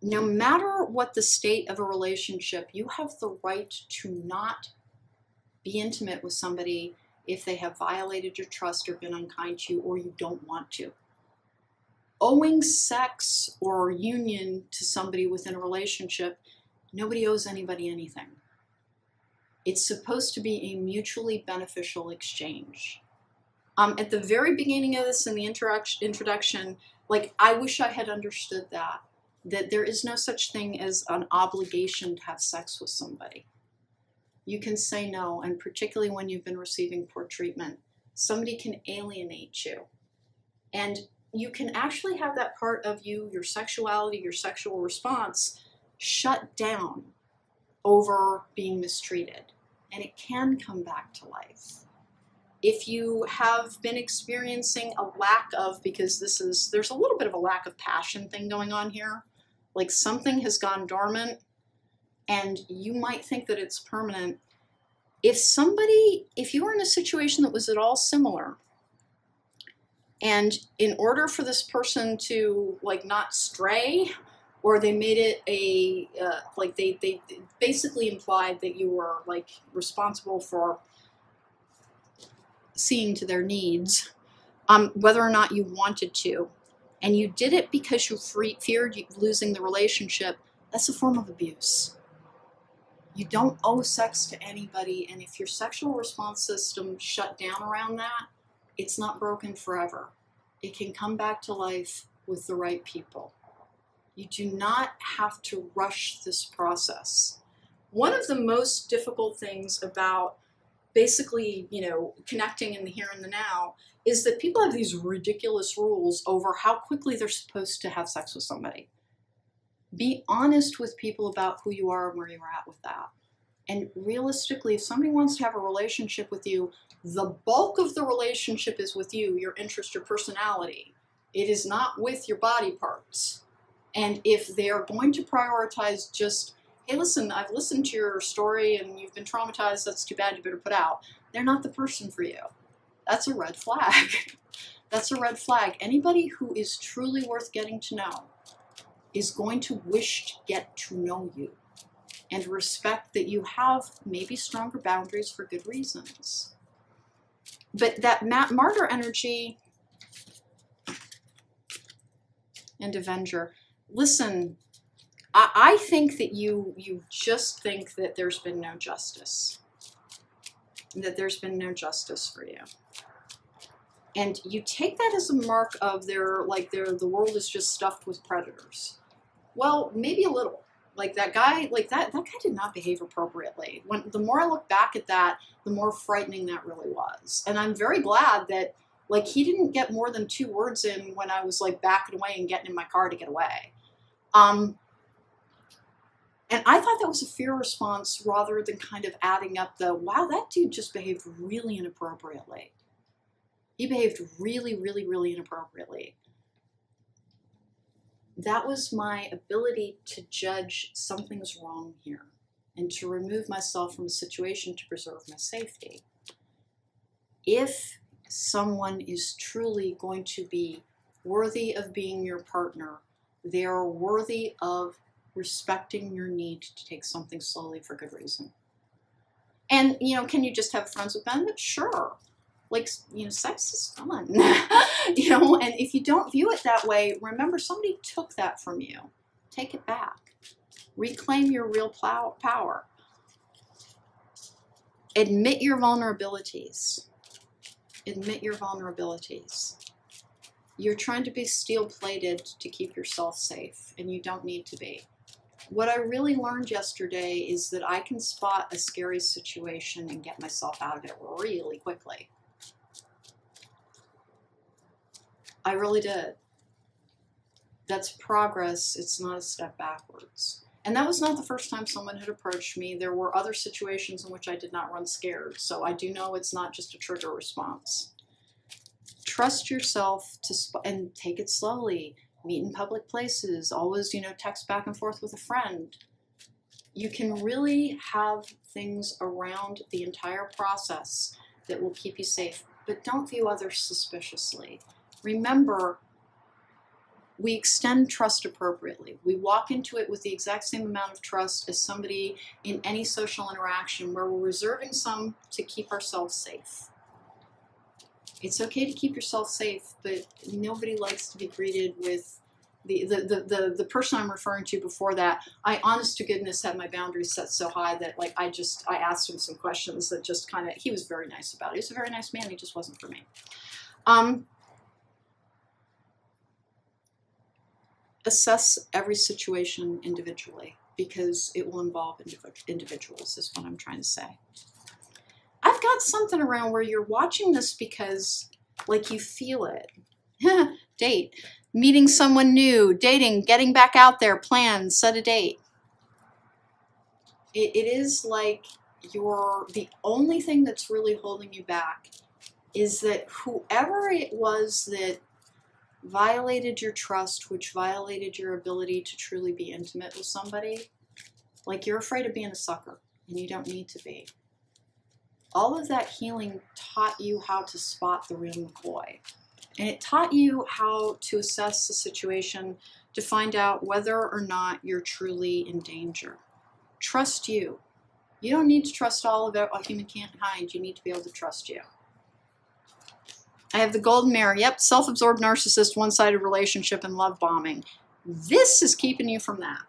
no matter what the state of a relationship, you have the right to not be intimate with somebody if they have violated your trust or been unkind to you, or you don't want to. Owing sex or union to somebody within a relationship, nobody owes anybody anything. It's supposed to be a mutually beneficial exchange. At the very beginning of this, in the introduction, like, I wish I had understood that there is no such thing as an obligation to have sex with somebody. You can say no, and particularly when you've been receiving poor treatment, somebody can alienate you. And you can actually have that part of you, your sexuality, your sexual response, shut down over being mistreated. And it can come back to life. If you have been experiencing a lack of, because there's a little bit of a lack of passion thing going on here, like something has gone dormant, and you might think that it's permanent. If you were in a situation that was at all similar, and in order for this person to like not stray, or they made it like they basically implied that you were like responsible for seeing to their needs, whether or not you wanted to, and you did it because you feared losing the relationship, that's a form of abuse. You don't owe sex to anybody, and if your sexual response system shut down around that, it's not broken forever. It can come back to life with the right people. You do not have to rush this process. One of the most difficult things about basically, connecting in the here and the now is that people have these ridiculous rules over how quickly they're supposed to have sex with somebody. Be honest with people about who you are and where you're at with that. And realistically, if somebody wants to have a relationship with you, the bulk of the relationship is with you, your interest, your personality. It is not with your body parts. And if they are going to prioritize just, hey, listen, I've listened to your story and you've been traumatized, that's too bad, you better put out, they're not the person for you. That's a red flag. That's a red flag. Anybody who is truly worth getting to know is going to wish to get to know you and respect that you have maybe stronger boundaries for good reasons. But that martyr energy and avenger, listen, I think that you just think that there's been no justice. That there's been no justice for you. And you take that as a mark of the world is just stuffed with predators. Well, maybe a little. Like that guy did not behave appropriately. The more I look back at that, the more frightening that really was. And I'm very glad that he didn't get more than 2 words in when I was backing away and getting in my car to get away. And I thought that was a fear response rather than kind of adding up wow, that dude just behaved really inappropriately. He behaved really, really, really inappropriately. That was my ability to judge something's wrong here and to remove myself from a situation to preserve my safety. If someone is truly going to be worthy of being your partner, they are worthy of respecting your need to take something slowly for good reason. And, can you just have friends with benefits? Sure. Sex is fun, and if you don't view it that way, remember somebody took that from you. Take it back. Reclaim your real power. Admit your vulnerabilities. Admit your vulnerabilities. You're trying to be steel-plated to keep yourself safe, and you don't need to be. What I really learned yesterday is that I can spot a scary situation and get myself out of it really quickly. I really did. That's progress. It's not a step backwards. And that was not the first time someone had approached me. There were other situations in which I did not run scared. So I do know it's not just a trigger response. Trust yourself and take it slowly. Meet in public places. Always, text back and forth with a friend. You can really have things around the entire process that will keep you safe. But don't view others suspiciously. Remember, we extend trust appropriately. We walk into it with the exact same amount of trust as somebody in any social interaction where we're reserving some to keep ourselves safe. It's okay to keep yourself safe, but nobody likes to be greeted with the person I'm referring to before that. I, honest to goodness, had my boundaries set so high that I asked him some questions that just kind of, he was very nice about it. He was a very nice man. He just wasn't for me. Assess every situation individually because it will involve individuals is what I'm trying to say. I've got something around where you're watching this because you feel it. Date. Meeting someone new. Dating. Getting back out there. Plans. Set a date. It is like the only thing that's really holding you back is that whoever it was that violated your trust, which violated your ability to truly be intimate with somebody, you're afraid of being a sucker, and you don't need to be. All of that healing taught you how to spot the real McCoy. And it taught you how to assess the situation to find out whether or not you're truly in danger. Trust you. You don't need to trust all of it. Humankind. You need to be able to trust you. I have the golden mirror. Yep, self-absorbed narcissist, one-sided relationship, and love bombing. This is keeping you from that.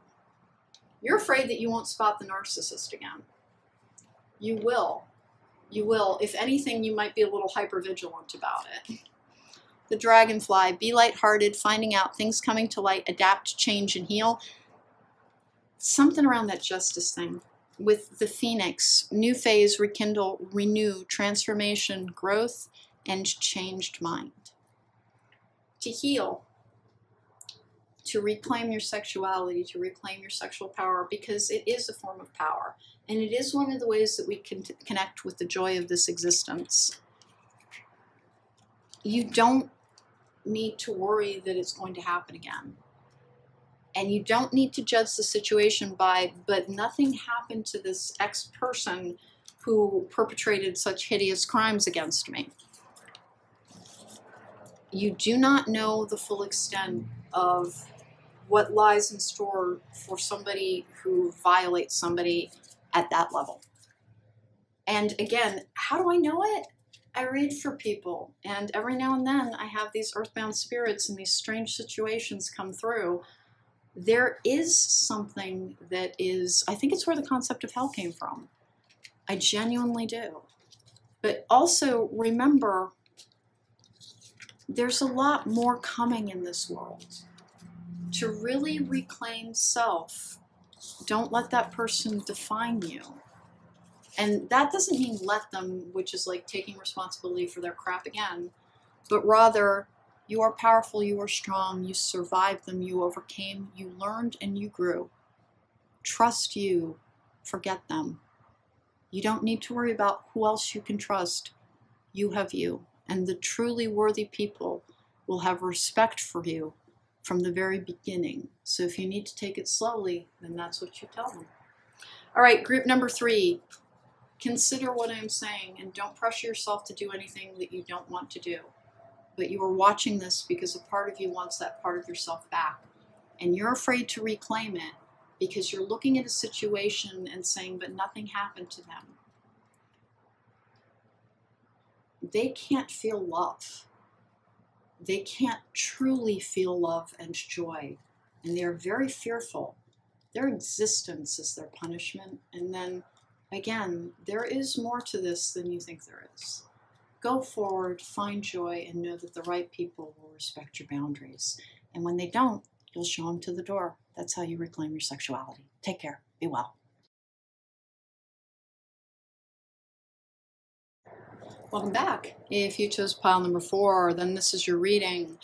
You're afraid that you won't spot the narcissist again. You will. You will. If anything, you might be a little hypervigilant about it. The dragonfly. Be lighthearted, finding out things coming to light, adapt, change, and heal. Something around that justice thing. With the phoenix. New phase, rekindle, renew, transformation, growth, and changed mind. To heal, to reclaim your sexuality, to reclaim your sexual power, because it is a form of power. And it is one of the ways that we can connect with the joy of this existence. You don't need to worry that it's going to happen again. And you don't need to judge the situation by, but nothing happened to this ex-person who perpetrated such hideous crimes against me. You do not know the full extent of what lies in store for somebody who violates somebody at that level. And again, how do I know it? I read for people, and every now and then I have these earthbound spirits and these strange situations come through. There is something that is, I think it's where the concept of hell came from. I genuinely do. But also remember, there's a lot more coming in this world. To really reclaim self, don't let that person define you. And that doesn't mean let them, which is like taking responsibility for their crap again, but rather, you are powerful, you are strong, you survived them, you overcame, you learned, and you grew. Trust you, forget them. You don't need to worry about who else you can trust. You have you. And the truly worthy people will have respect for you from the very beginning. So if you need to take it slowly, then that's what you tell them. All right, group number 3. Consider what I'm saying and don't pressure yourself to do anything that you don't want to do. But you are watching this because a part of you wants that part of yourself back. And you're afraid to reclaim it because you're looking at a situation and saying, but nothing happened to them. They can't feel love. They can't truly feel love and joy and they are very fearful. Their existence is their punishment. And then, again, there is more to this than you think there is. Go forward, find joy, and know that the right people will respect your boundaries. And when they don't, you'll show them to the door. That's how you reclaim your sexuality. Take care. Be well. Welcome back. If you chose pile number 4, then this is your reading.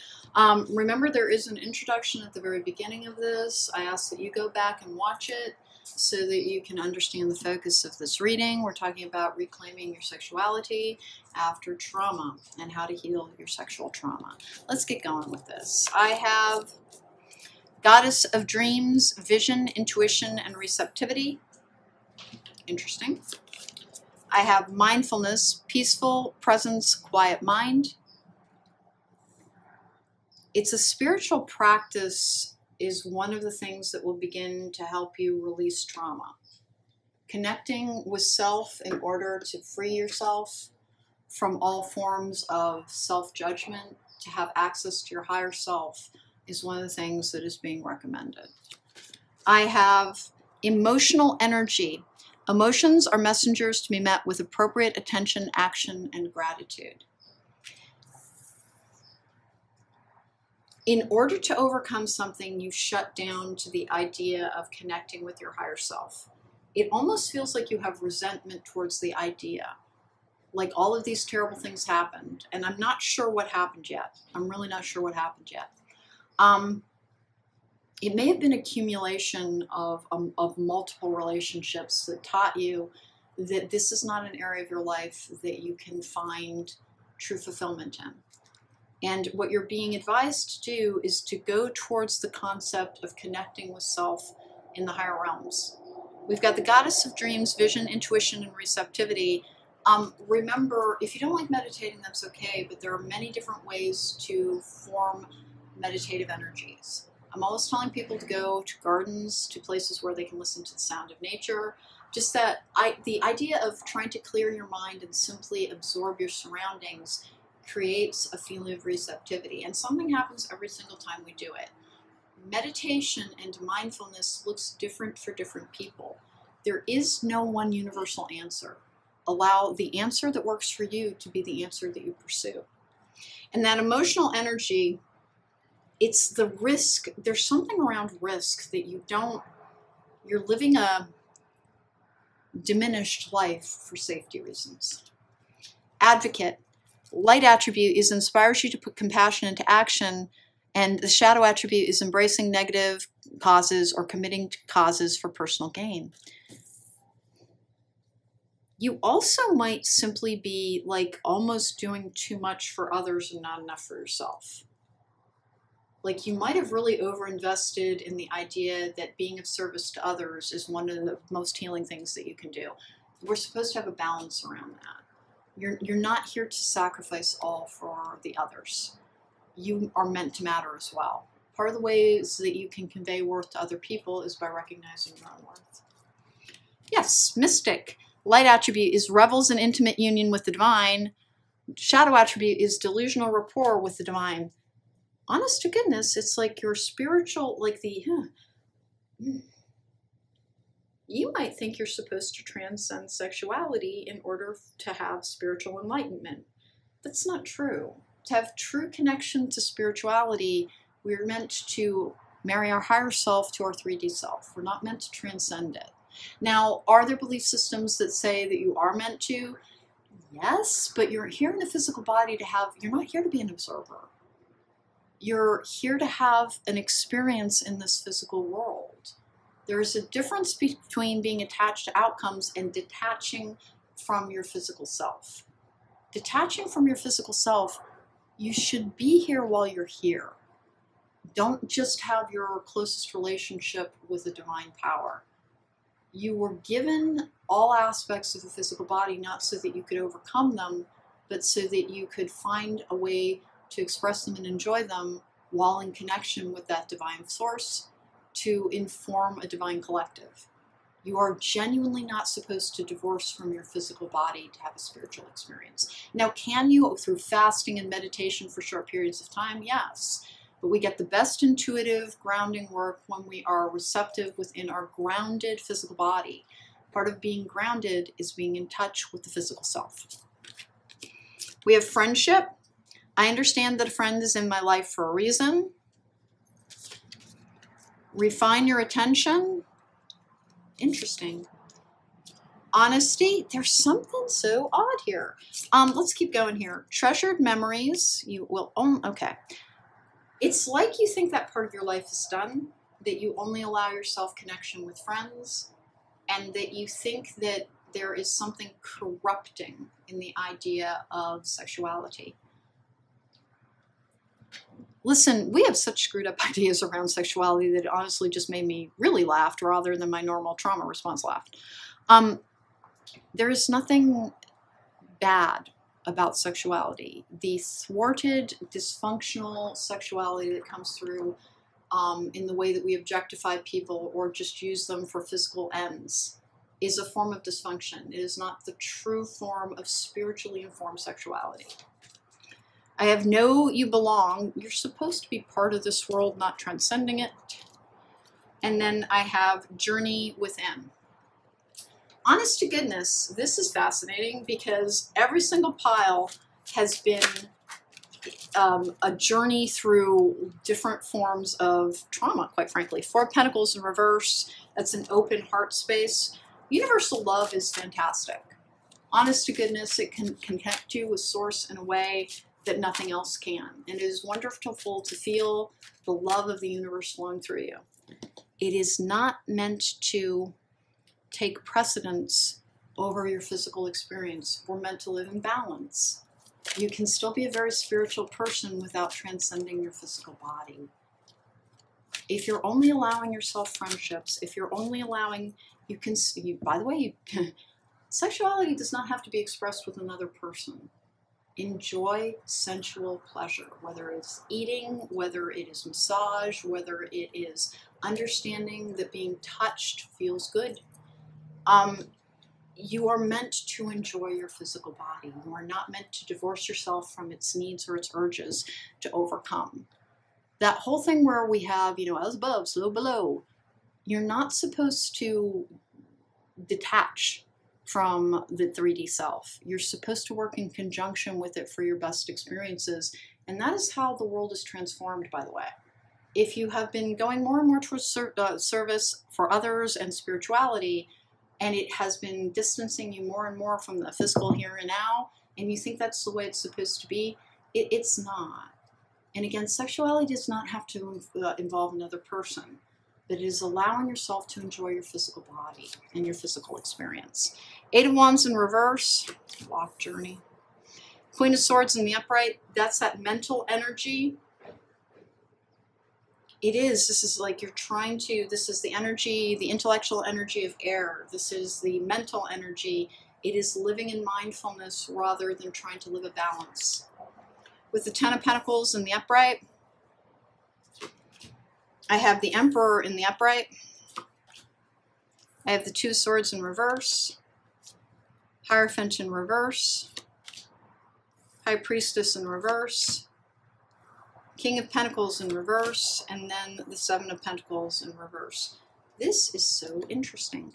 Remember, there is an introduction at the very beginning of this. I ask that you go back and watch it so that you can understand the focus of this reading. We're talking about reclaiming your sexuality after trauma and how to heal your sexual trauma. Let's get going with this. I have Goddess of Dreams, Vision, Intuition, and Receptivity. Interesting. I have Mindfulness, Peaceful Presence, Quiet Mind. It's a spiritual practice is one of the things that will begin to help you release trauma. Connecting with self in order to free yourself from all forms of self-judgment, to have access to your higher self, is one of the things that is being recommended. I have Emotional Energy. Emotions are messengers to be met with appropriate attention, action, and gratitude. In order to overcome something, you shut down to the idea of connecting with your higher self. It almost feels like you have resentment towards the idea. Like all of these terrible things happened, and I'm not sure what happened yet. I'm really not sure what happened yet. It may have been accumulation of multiple relationships that taught you that this is not an area of your life that you can find true fulfillment in. And what you're being advised to do is to go towards the concept of connecting with self in the higher realms. We've got the Goddess of Dreams, Vision, Intuition, and Receptivity. Remember, if you don't like meditating, that's okay, but there are many different ways to form meditative energies. I'm always telling people to go to gardens, to places where they can listen to the sound of nature. Just that the idea of trying to clear your mind and simply absorb your surroundings creates a feeling of receptivity. And something happens every single time we do it. Meditation and mindfulness looks different for different people. There is no one universal answer. Allow the answer that works for you to be the answer that you pursue. And that emotional energy, it's the risk. There's something around risk that you're living a diminished life for safety reasons. Advocate, light attribute is inspires you to put compassion into action, and the shadow attribute is embracing negative causes or committing to causes for personal gain. You also might simply be like almost doing too much for others and not enough for yourself. Like you might have really overinvested in the idea that being of service to others is one of the most healing things that you can do. We're supposed to have a balance around that. You're not here to sacrifice all for the others. You are meant to matter as well. Part of the ways that you can convey worth to other people is by recognizing your own worth. Yes, mystic. Light attribute is revels in intimate union with the divine. Shadow attribute is delusional rapport with the divine. Honest to goodness, it's like your spiritual, you might think you're supposed to transcend sexuality in order to have spiritual enlightenment. That's not true. To have true connection to spirituality, we're meant to marry our higher self to our 3D self. We're not meant to transcend it. Now, are there belief systems that say that you are meant to? Yes, but you're here in the physical body you're not here to be an observer. You're here to have an experience in this physical world. There's a difference between being attached to outcomes and detaching from your physical self. Detaching from your physical self, you should be here while you're here. Don't just have your closest relationship with the divine power. You were given all aspects of the physical body, not so that you could overcome them, but so that you could find a way to express them and enjoy them while in connection with that divine source to inform a divine collective. You are genuinely not supposed to divorce from your physical body to have a spiritual experience. Now, can you, through fasting and meditation for short periods of time? Yes. But we get the best intuitive grounding work when we are receptive within our grounded physical body. Part of being grounded is being in touch with the physical self. We have friendship. I understand that a friend is in my life for a reason. Refine your attention. Interesting. Honesty. There's something so odd here. Let's keep going here. Treasured memories. You will own. Okay. It's like you think that part of your life is done, that you only allow yourself connection with friends, and that you think that there is something corrupting in the idea of sexuality. Listen, we have such screwed up ideas around sexuality that it honestly just made me really laugh rather than my normal trauma response laugh. There is nothing bad about sexuality. The thwarted, dysfunctional sexuality that comes through in the way that we objectify people or just use them for physical ends is a form of dysfunction. It is not the true form of spiritually informed sexuality. I have know you belong. You're supposed to be part of this world, not transcending it. And then I have journey within. Honest to goodness, this is fascinating because every single pile has been a journey through different forms of trauma, quite frankly. Four of Pentacles in reverse, that's an open heart space. Universal love is fantastic. Honest to goodness, it can connect you with Source in a way that nothing else can. And it is wonderful to feel the love of the universe flowing through you. It is not meant to take precedence over your physical experience. We're meant to live in balance. You can still be a very spiritual person without transcending your physical body. If you're only allowing yourself friendships, if you're only allowing, by the way, sexuality does not have to be expressed with another person. Enjoy sensual pleasure, whether it's eating, whether it is massage, whether it is understanding that being touched feels good. You are meant to enjoy your physical body. You are not meant to divorce yourself from its needs or its urges to overcome. That whole thing where we have, as above, so below, you're not supposed to detach from the 3D self. You're supposed to work in conjunction with it for your best experiences. And that is how the world is transformed, by the way. If you have been going more and more towards service for others and spirituality, and it has been distancing you more and more from the physical here and now, and you think that's the way it's supposed to be, it's not. And again, sexuality does not have to involve another person, but it is allowing yourself to enjoy your physical body and your physical experience. 8 of Wands in reverse, lock journey. Queen of Swords in the upright, that's that mental energy. This is like you're trying to, this is the energy, the intellectual energy of air. This is the mental energy. It is living in mindfulness rather than trying to live a balance. With the 10 of Pentacles in the upright, I have the Emperor in the upright. I have the 2 of Swords in reverse. Hierophant in reverse. High Priestess in reverse. King of Pentacles in reverse, and then the 7 of Pentacles in reverse. This is so interesting.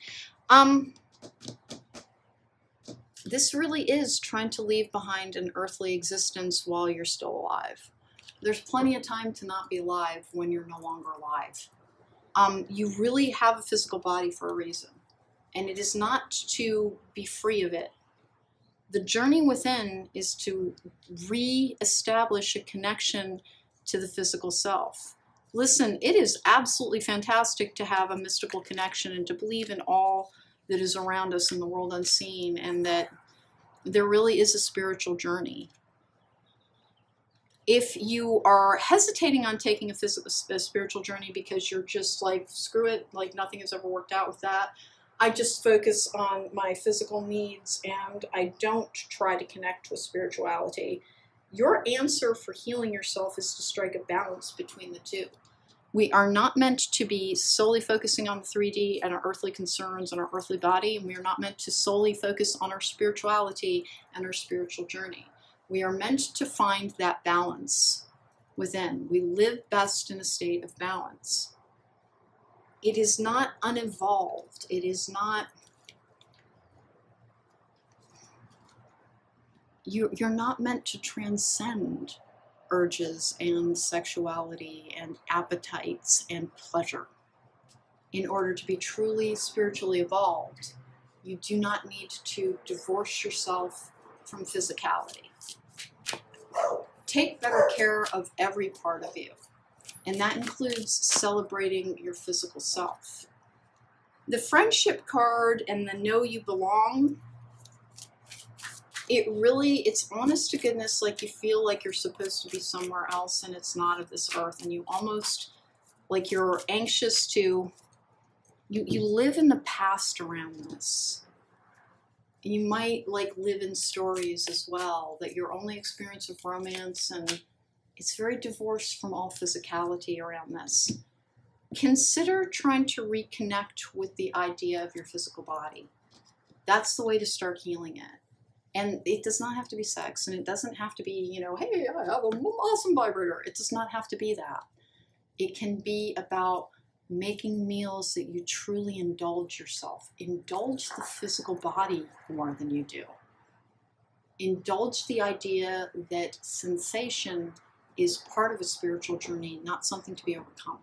This really is trying to leave behind an earthly existence while you're still alive. There's plenty of time to not be alive when you're no longer alive. You really have a physical body for a reason, and it is not to be free of it. The journey within is to re-establish a connection to the physical self. Listen, it is absolutely fantastic to have a mystical connection and to believe in all that is around us in the world unseen, and that there really is a spiritual journey. If you are hesitating on taking a spiritual journey because you're just like, screw it, like nothing has ever worked out with that, I just focus on my physical needs and I don't try to connect with spirituality, your answer for healing yourself is to strike a balance between the two. We are not meant to be solely focusing on the 3D and our earthly concerns and our earthly body, and we are not meant to solely focus on our spirituality and our spiritual journey. We are meant to find that balance. within. We live best in a state of balance. It is not unevolved. It is not, you're not meant to transcend urges and sexuality and appetites and pleasure. In order to be truly spiritually evolved, you do not need to divorce yourself from physicality. Take better care of every part of you, and that includes celebrating your physical self. The friendship card and the know you belong, it's honest to goodness, like you feel like you're supposed to be somewhere else and it's not of this earth, and you almost, like you're anxious to, you live in the past around this. And you might like live in stories as well, that your only experience of romance, and it's very divorced from all physicality around this. Consider trying to reconnect with the idea of your physical body. That's the way to start healing it. And it does not have to be sex, and it doesn't have to be, you know, hey, I have an awesome vibrator. It does not have to be that. It can be about making meals that you truly indulge yourself. Indulge the physical body more than you do. Indulge the idea that sensation is part of a spiritual journey, not something to be overcome.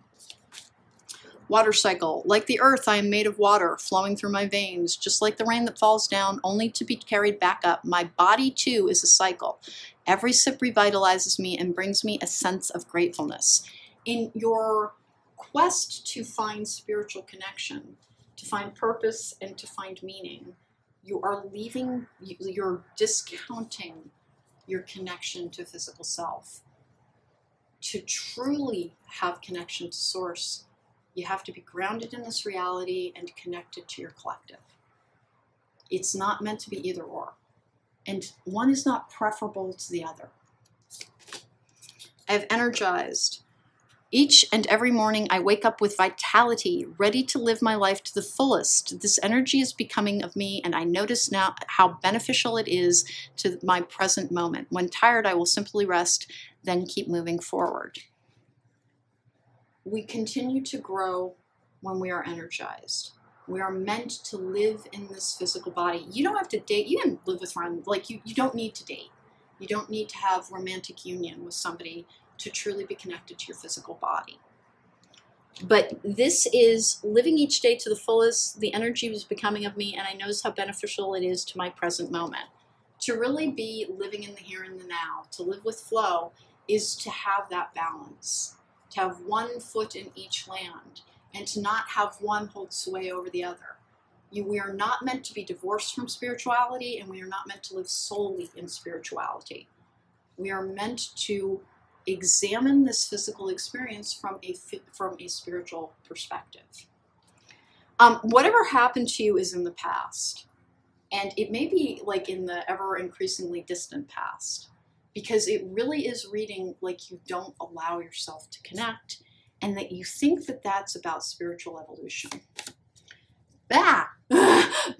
Water cycle. Like the earth, I am made of water flowing through my veins, just like the rain that falls down, only to be carried back up. My body, too, is a cycle. Every sip revitalizes me and brings me a sense of gratefulness. In your quest to find spiritual connection, to find purpose, and to find meaning, you're discounting your connection to physical self. To truly have connection to source, you have to be grounded in this reality and connected to your collective. It's not meant to be either or. And one is not preferable to the other. I've energized. Each and every morning I wake up with vitality, ready to live my life to the fullest. This energy is becoming of me, and I notice now how beneficial it is to my present moment. When tired, I will simply rest, then keep moving forward. We continue to grow when we are energized. We are meant to live in this physical body. You don't have to date. You can live with friends. Like you don't need to date. You don't need to have romantic union with somebody to truly be connected to your physical body. But this is living each day to the fullest. The energy is becoming of me, and I notice how beneficial it is to my present moment. To really be living in the here and the now, to live with flow, is to have that balance. To have one foot in each land, and to not have one hold sway over the other. We are not meant to be divorced from spirituality, and we are not meant to live solely in spirituality. We are meant to examine this physical experience from a spiritual perspective. Whatever happened to you is in the past, and it may be like in the ever increasingly distant past. Because it really is reading like you don't allow yourself to connect, and that you think that that's about spiritual evolution.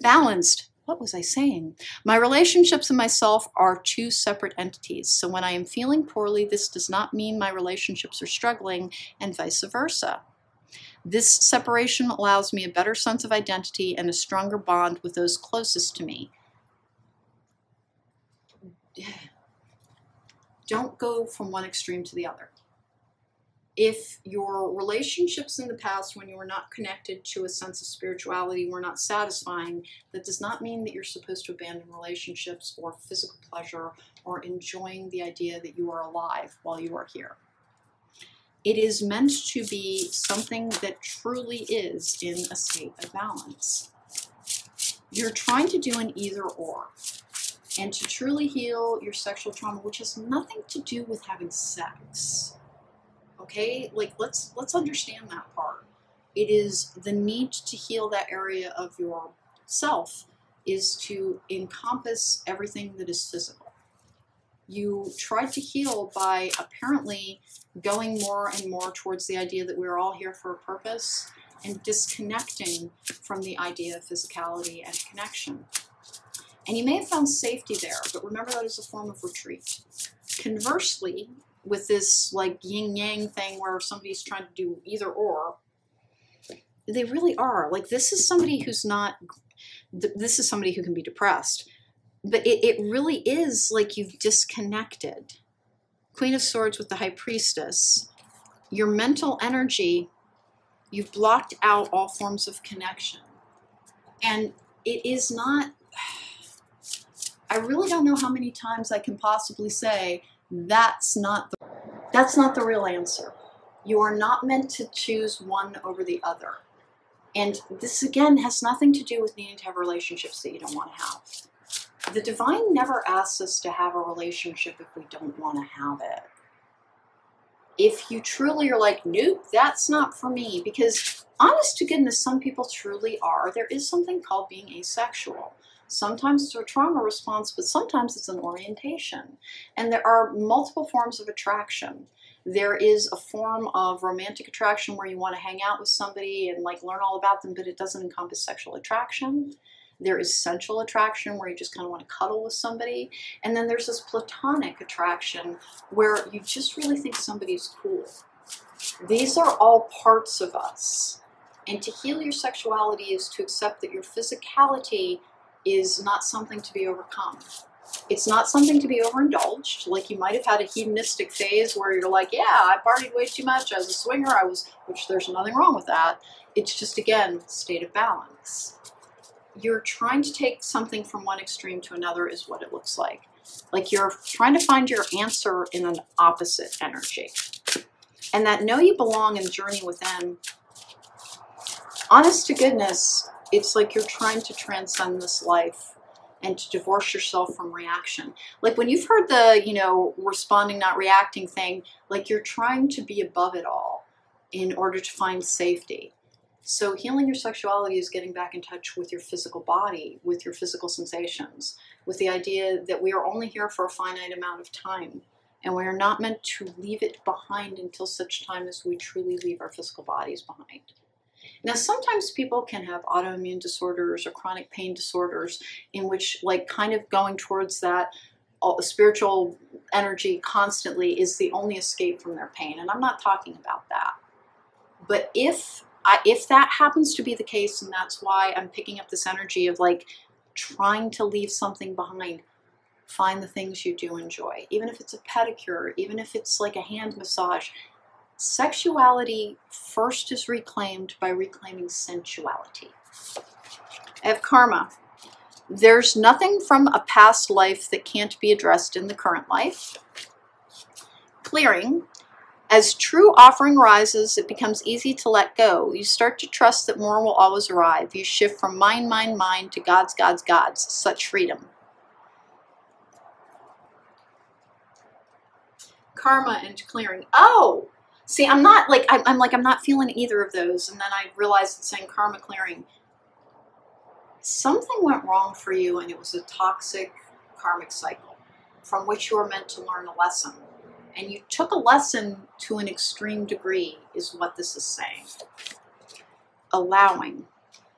Balanced. What was I saying? My relationships and myself are two separate entities. So when I am feeling poorly, this does not mean my relationships are struggling, and vice versa. This separation allows me a better sense of identity and a stronger bond with those closest to me. Don't go from one extreme to the other. If your relationships in the past, when you were not connected to a sense of spirituality, were not satisfying, that does not mean that you're supposed to abandon relationships or physical pleasure or enjoying the idea that you are alive while you are here. It is meant to be something that truly is in a state of balance. You're trying to do an either or. And to truly heal your sexual trauma, which has nothing to do with having sex, okay? Like, let's understand that part. It is the need to heal that area of yourself is to encompass everything that is physical. You tried to heal by apparently going more and more towards the idea that we're all here for a purpose and disconnecting from the idea of physicality and connection. And you may have found safety there, but remember that is a form of retreat. Conversely, with this like yin yang thing where somebody's trying to do either or. They really are. Like, this is somebody who's not, this is somebody who can be depressed. But it really is like you've disconnected. Queen of Swords with the High Priestess. Your mental energy, you've blocked out all forms of connection. And it is not, I really don't know how many times I can possibly say that's not the real answer. You are not meant to choose one over the other. And this, again, has nothing to do with needing to have relationships that you don't want to have. The divine never asks us to have a relationship if we don't want to have it. If you truly are like, nope, that's not for me, because honest to goodness, some people truly are. There is something called being asexual. Sometimes it's a trauma response, but sometimes it's an orientation. And there are multiple forms of attraction. There is a form of romantic attraction where you want to hang out with somebody and like learn all about them, but it doesn't encompass sexual attraction. There is sensual attraction where you just kind of want to cuddle with somebody. And then there's this platonic attraction where you just really think somebody's cool. These are all parts of us. And to heal your sexuality is to accept that your physicality is not something to be overcome. It's not something to be overindulged. Like, you might have had a hedonistic phase where you're like, yeah, I partied way too much, I was a swinger, which there's nothing wrong with that. It's just, again, state of balance. You're trying to take something from one extreme to another is what it looks like. Like, you're trying to find your answer in an opposite energy. And that know you belong and journey within, honest to goodness, it's like you're trying to transcend this life and to divorce yourself from reaction. Like, when you've heard the, responding, not reacting thing, like, you're trying to be above it all in order to find safety. So healing your sexuality is getting back in touch with your physical body, with your physical sensations, with the idea that we are only here for a finite amount of time, and we are not meant to leave it behind until such time as we truly leave our physical bodies behind. Now, sometimes people can have autoimmune disorders or chronic pain disorders in which, like, kind of going towards that spiritual energy constantly is the only escape from their pain. And I'm not talking about that. But if that happens to be the case, and that's why I'm picking up this energy of, like, trying to leave something behind, find the things you do enjoy. Even if it's a pedicure, even if it's like a hand massage. Sexuality first is reclaimed by reclaiming sensuality. I have karma. There's nothing from a past life that can't be addressed in the current life. Clearing. As true offering rises, it becomes easy to let go. You start to trust that more will always arrive. You shift from mine, mine, mine to God's, God's, God's. Such freedom. Karma and clearing. Oh! See, I'm not like, I'm not feeling either of those. And then I realized it's saying karma clearing. Something went wrong for you, and it was a toxic karmic cycle from which you were meant to learn a lesson. And you took a lesson to an extreme degree, is what this is saying. Allowing.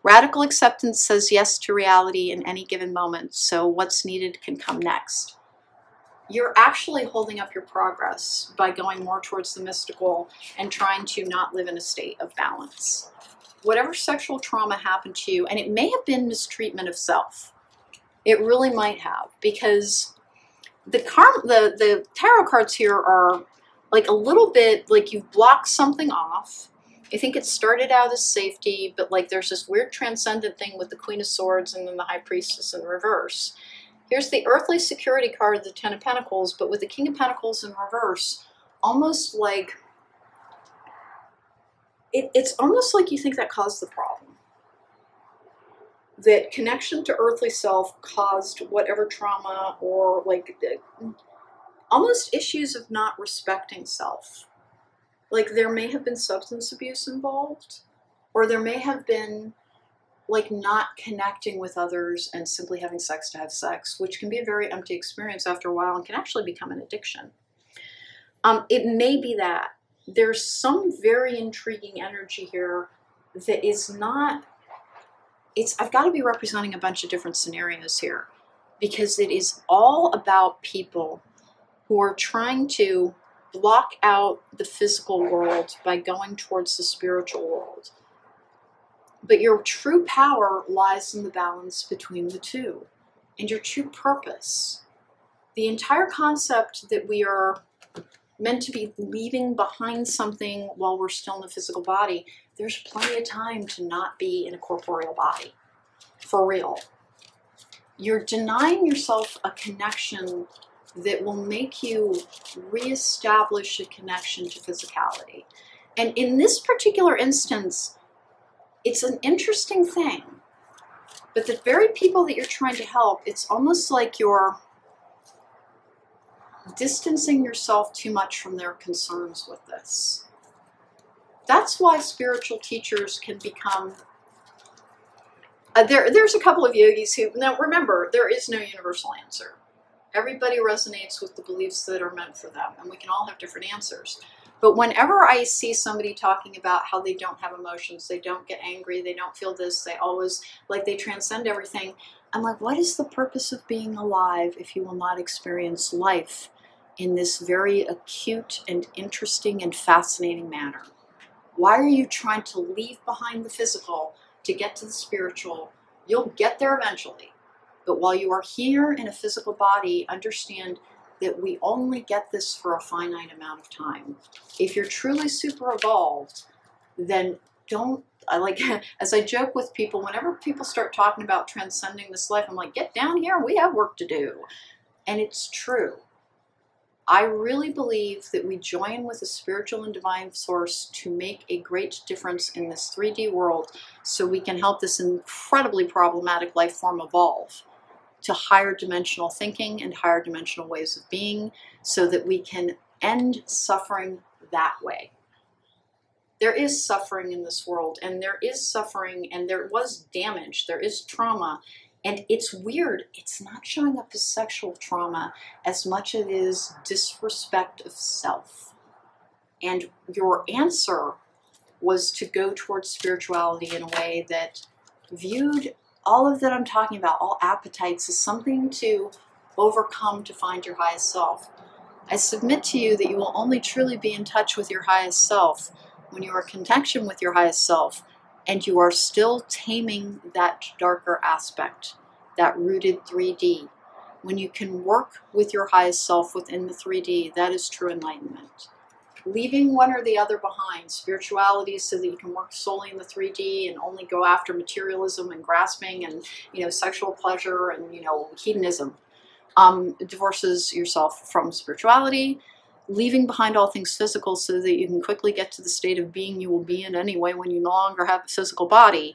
Radical acceptance says yes to reality in any given moment, so what's needed can come next. You're actually holding up your progress by going more towards the mystical and trying to not live in a state of balance. Whatever sexual trauma happened to you, and it may have been mistreatment of self. It really might have, because the tarot cards here are like a little bit like you've blocked something off. I think it started out as safety, but like there's this weird transcendent thing with the Queen of Swords and then the High Priestess in reverse. Here's the earthly security card, the Ten of Pentacles, but with the King of Pentacles in reverse, almost like, it's almost like you think that caused the problem. That connection to earthly self caused whatever trauma, or like almost issues of not respecting self. Like, there may have been substance abuse involved, or there may have been like not connecting with others and simply having sex to have sex, which can be a very empty experience after a while and can actually become an addiction. It may be that. There's some very intriguing energy here that is not, I've got to be representing a bunch of different scenarios here, because it is all about people who are trying to block out the physical world by going towards the spiritual world. But your true power lies in the balance between the two, and your true purpose. The entire concept that we are meant to be leaving behind something while we're still in the physical body, there's plenty of time to not be in a corporeal body. For real. You're denying yourself a connection that will make you reestablish a connection to physicality. And in this particular instance, it's an interesting thing. But the very people that you're trying to help, it's almost like you're distancing yourself too much from their concerns with this. That's why spiritual teachers can become... there's a couple of yogis who... Now remember, there is no universal answer. Everybody resonates with the beliefs that are meant for them, and we can all have different answers. But whenever I see somebody talking about how they don't have emotions, they don't get angry, they don't feel this, they always, like, they transcend everything, I'm like, what is the purpose of being alive if you will not experience life in this very acute and interesting and fascinating manner? Why are you trying to leave behind the physical to get to the spiritual? You'll get there eventually. But while you are here in a physical body, understand that we only get this for a finite amount of time. If you're truly super evolved, then don't, as I joke with people, whenever people start talking about transcending this life, I'm like, get down here, we have work to do. And it's true. I really believe that we join with a spiritual and divine source to make a great difference in this 3D world so we can help this incredibly problematic life form evolve to higher dimensional thinking and higher dimensional ways of being so that we can end suffering that way. There is suffering in this world, and there is suffering, and there was damage, there is trauma. And it's weird, it's not showing up as sexual trauma as much as it is disrespect of self. And your answer was to go towards spirituality in a way that viewed all of that I'm talking about, all appetites, as something to overcome to find your highest self. I submit to you that you will only truly be in touch with your highest self when you are in connection with your highest self and you are still taming that darker aspect, that rooted 3D. When you can work with your highest self within the 3D, that is true enlightenment. Leaving one or the other behind, spirituality so that you can work solely in the 3D and only go after materialism and grasping and, sexual pleasure and, hedonism, divorces yourself from spirituality. Leaving behind all things physical so that you can quickly get to the state of being you will be in anyway when you no longer have a physical body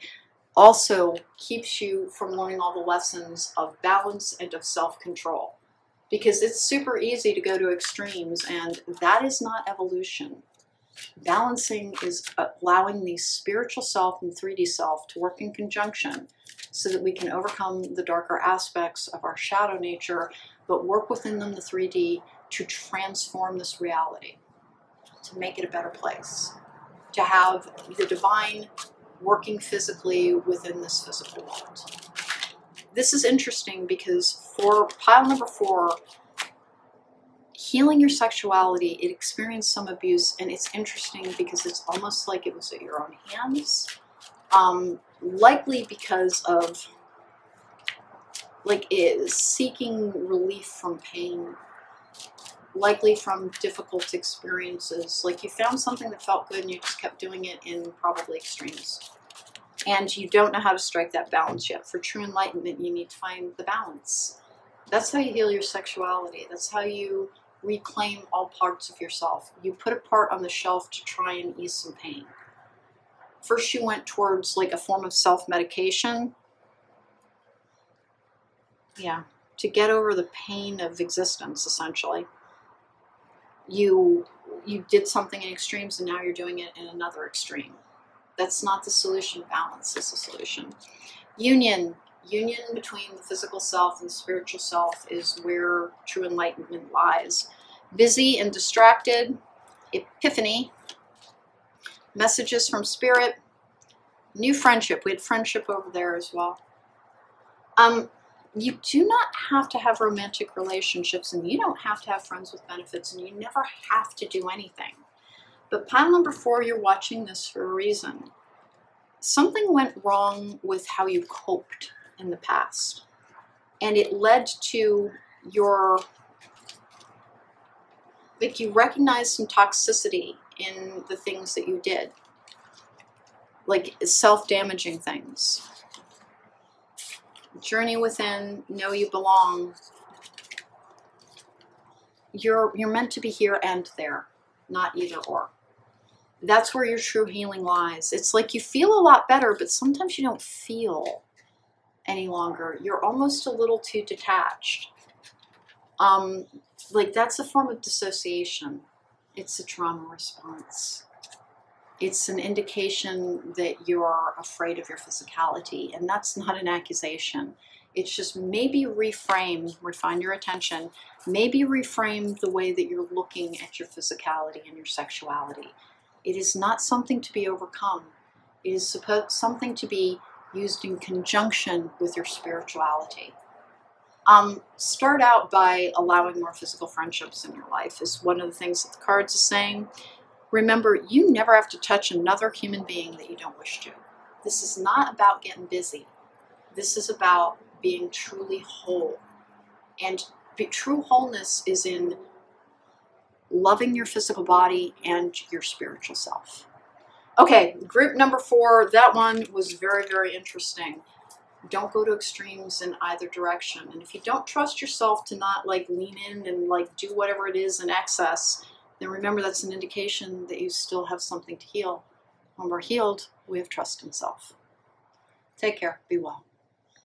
also keeps you from learning all the lessons of balance and of self-control. Because it's super easy to go to extremes, and that is not evolution. Balancing is allowing the spiritual self and 3D self to work in conjunction so that we can overcome the darker aspects of our shadow nature, but work within them, the 3D, to transform this reality, to make it a better place, to have the divine working physically within this physical world. This is interesting because for pile number 4, healing your sexuality, it experienced some abuse, and it's interesting because it's almost like it was at your own hands, likely because of seeking relief from pain, likely from difficult experiences. Like you found something that felt good and you just kept doing it in probably extremes. And you don't know how to strike that balance yet. For true enlightenment, you need to find the balance. That's how you heal your sexuality. That's how you reclaim all parts of yourself. You put a part on the shelf to try and ease some pain. First you went towards a form of self-medication. Yeah, to get over the pain of existence, essentially. You did something in extremes and now you're doing it in another extreme. That's not the solution. Balance is the solution. Union between the physical self and the spiritual self is where true enlightenment lies. Busy and distracted, epiphany, messages from spirit, new friendship. We had friendship over there as well. You do not have to have romantic relationships, and you don't have to have friends with benefits, and you never have to do anything. But pile number 4, you're watching this for a reason. Something went wrong with how you coped in the past, and it led to your, like, you recognize some toxicity in the things that you did, like self-damaging things. Journey within, know you belong. You're meant to be here and there, not either or. That's where your true healing lies. It's like you feel a lot better, but sometimes you don't feel any longer. You're almost a little too detached. Like that's a form of dissociation. It's a trauma response. It's an indication that you're afraid of your physicality, and that's not an accusation. It's just maybe reframe, refine your attention, maybe reframe the way that you're looking at your physicality and your sexuality. It is not something to be overcome. It is something to be used in conjunction with your spirituality. Start out by allowing more physical friendships in your life is one of the things that the cards are saying. Remember, you never have to touch another human being that you don't wish to. This is not about getting busy. This is about being truly whole. And true wholeness is in loving your physical body and your spiritual self. Okay, group number 4, that one was very, very interesting. Don't go to extremes in either direction. And if you don't trust yourself to not like lean in and like do whatever it is in excess, then remember that's an indication that you still have something to heal. When we're healed, we have trust in self. Take care. Be well.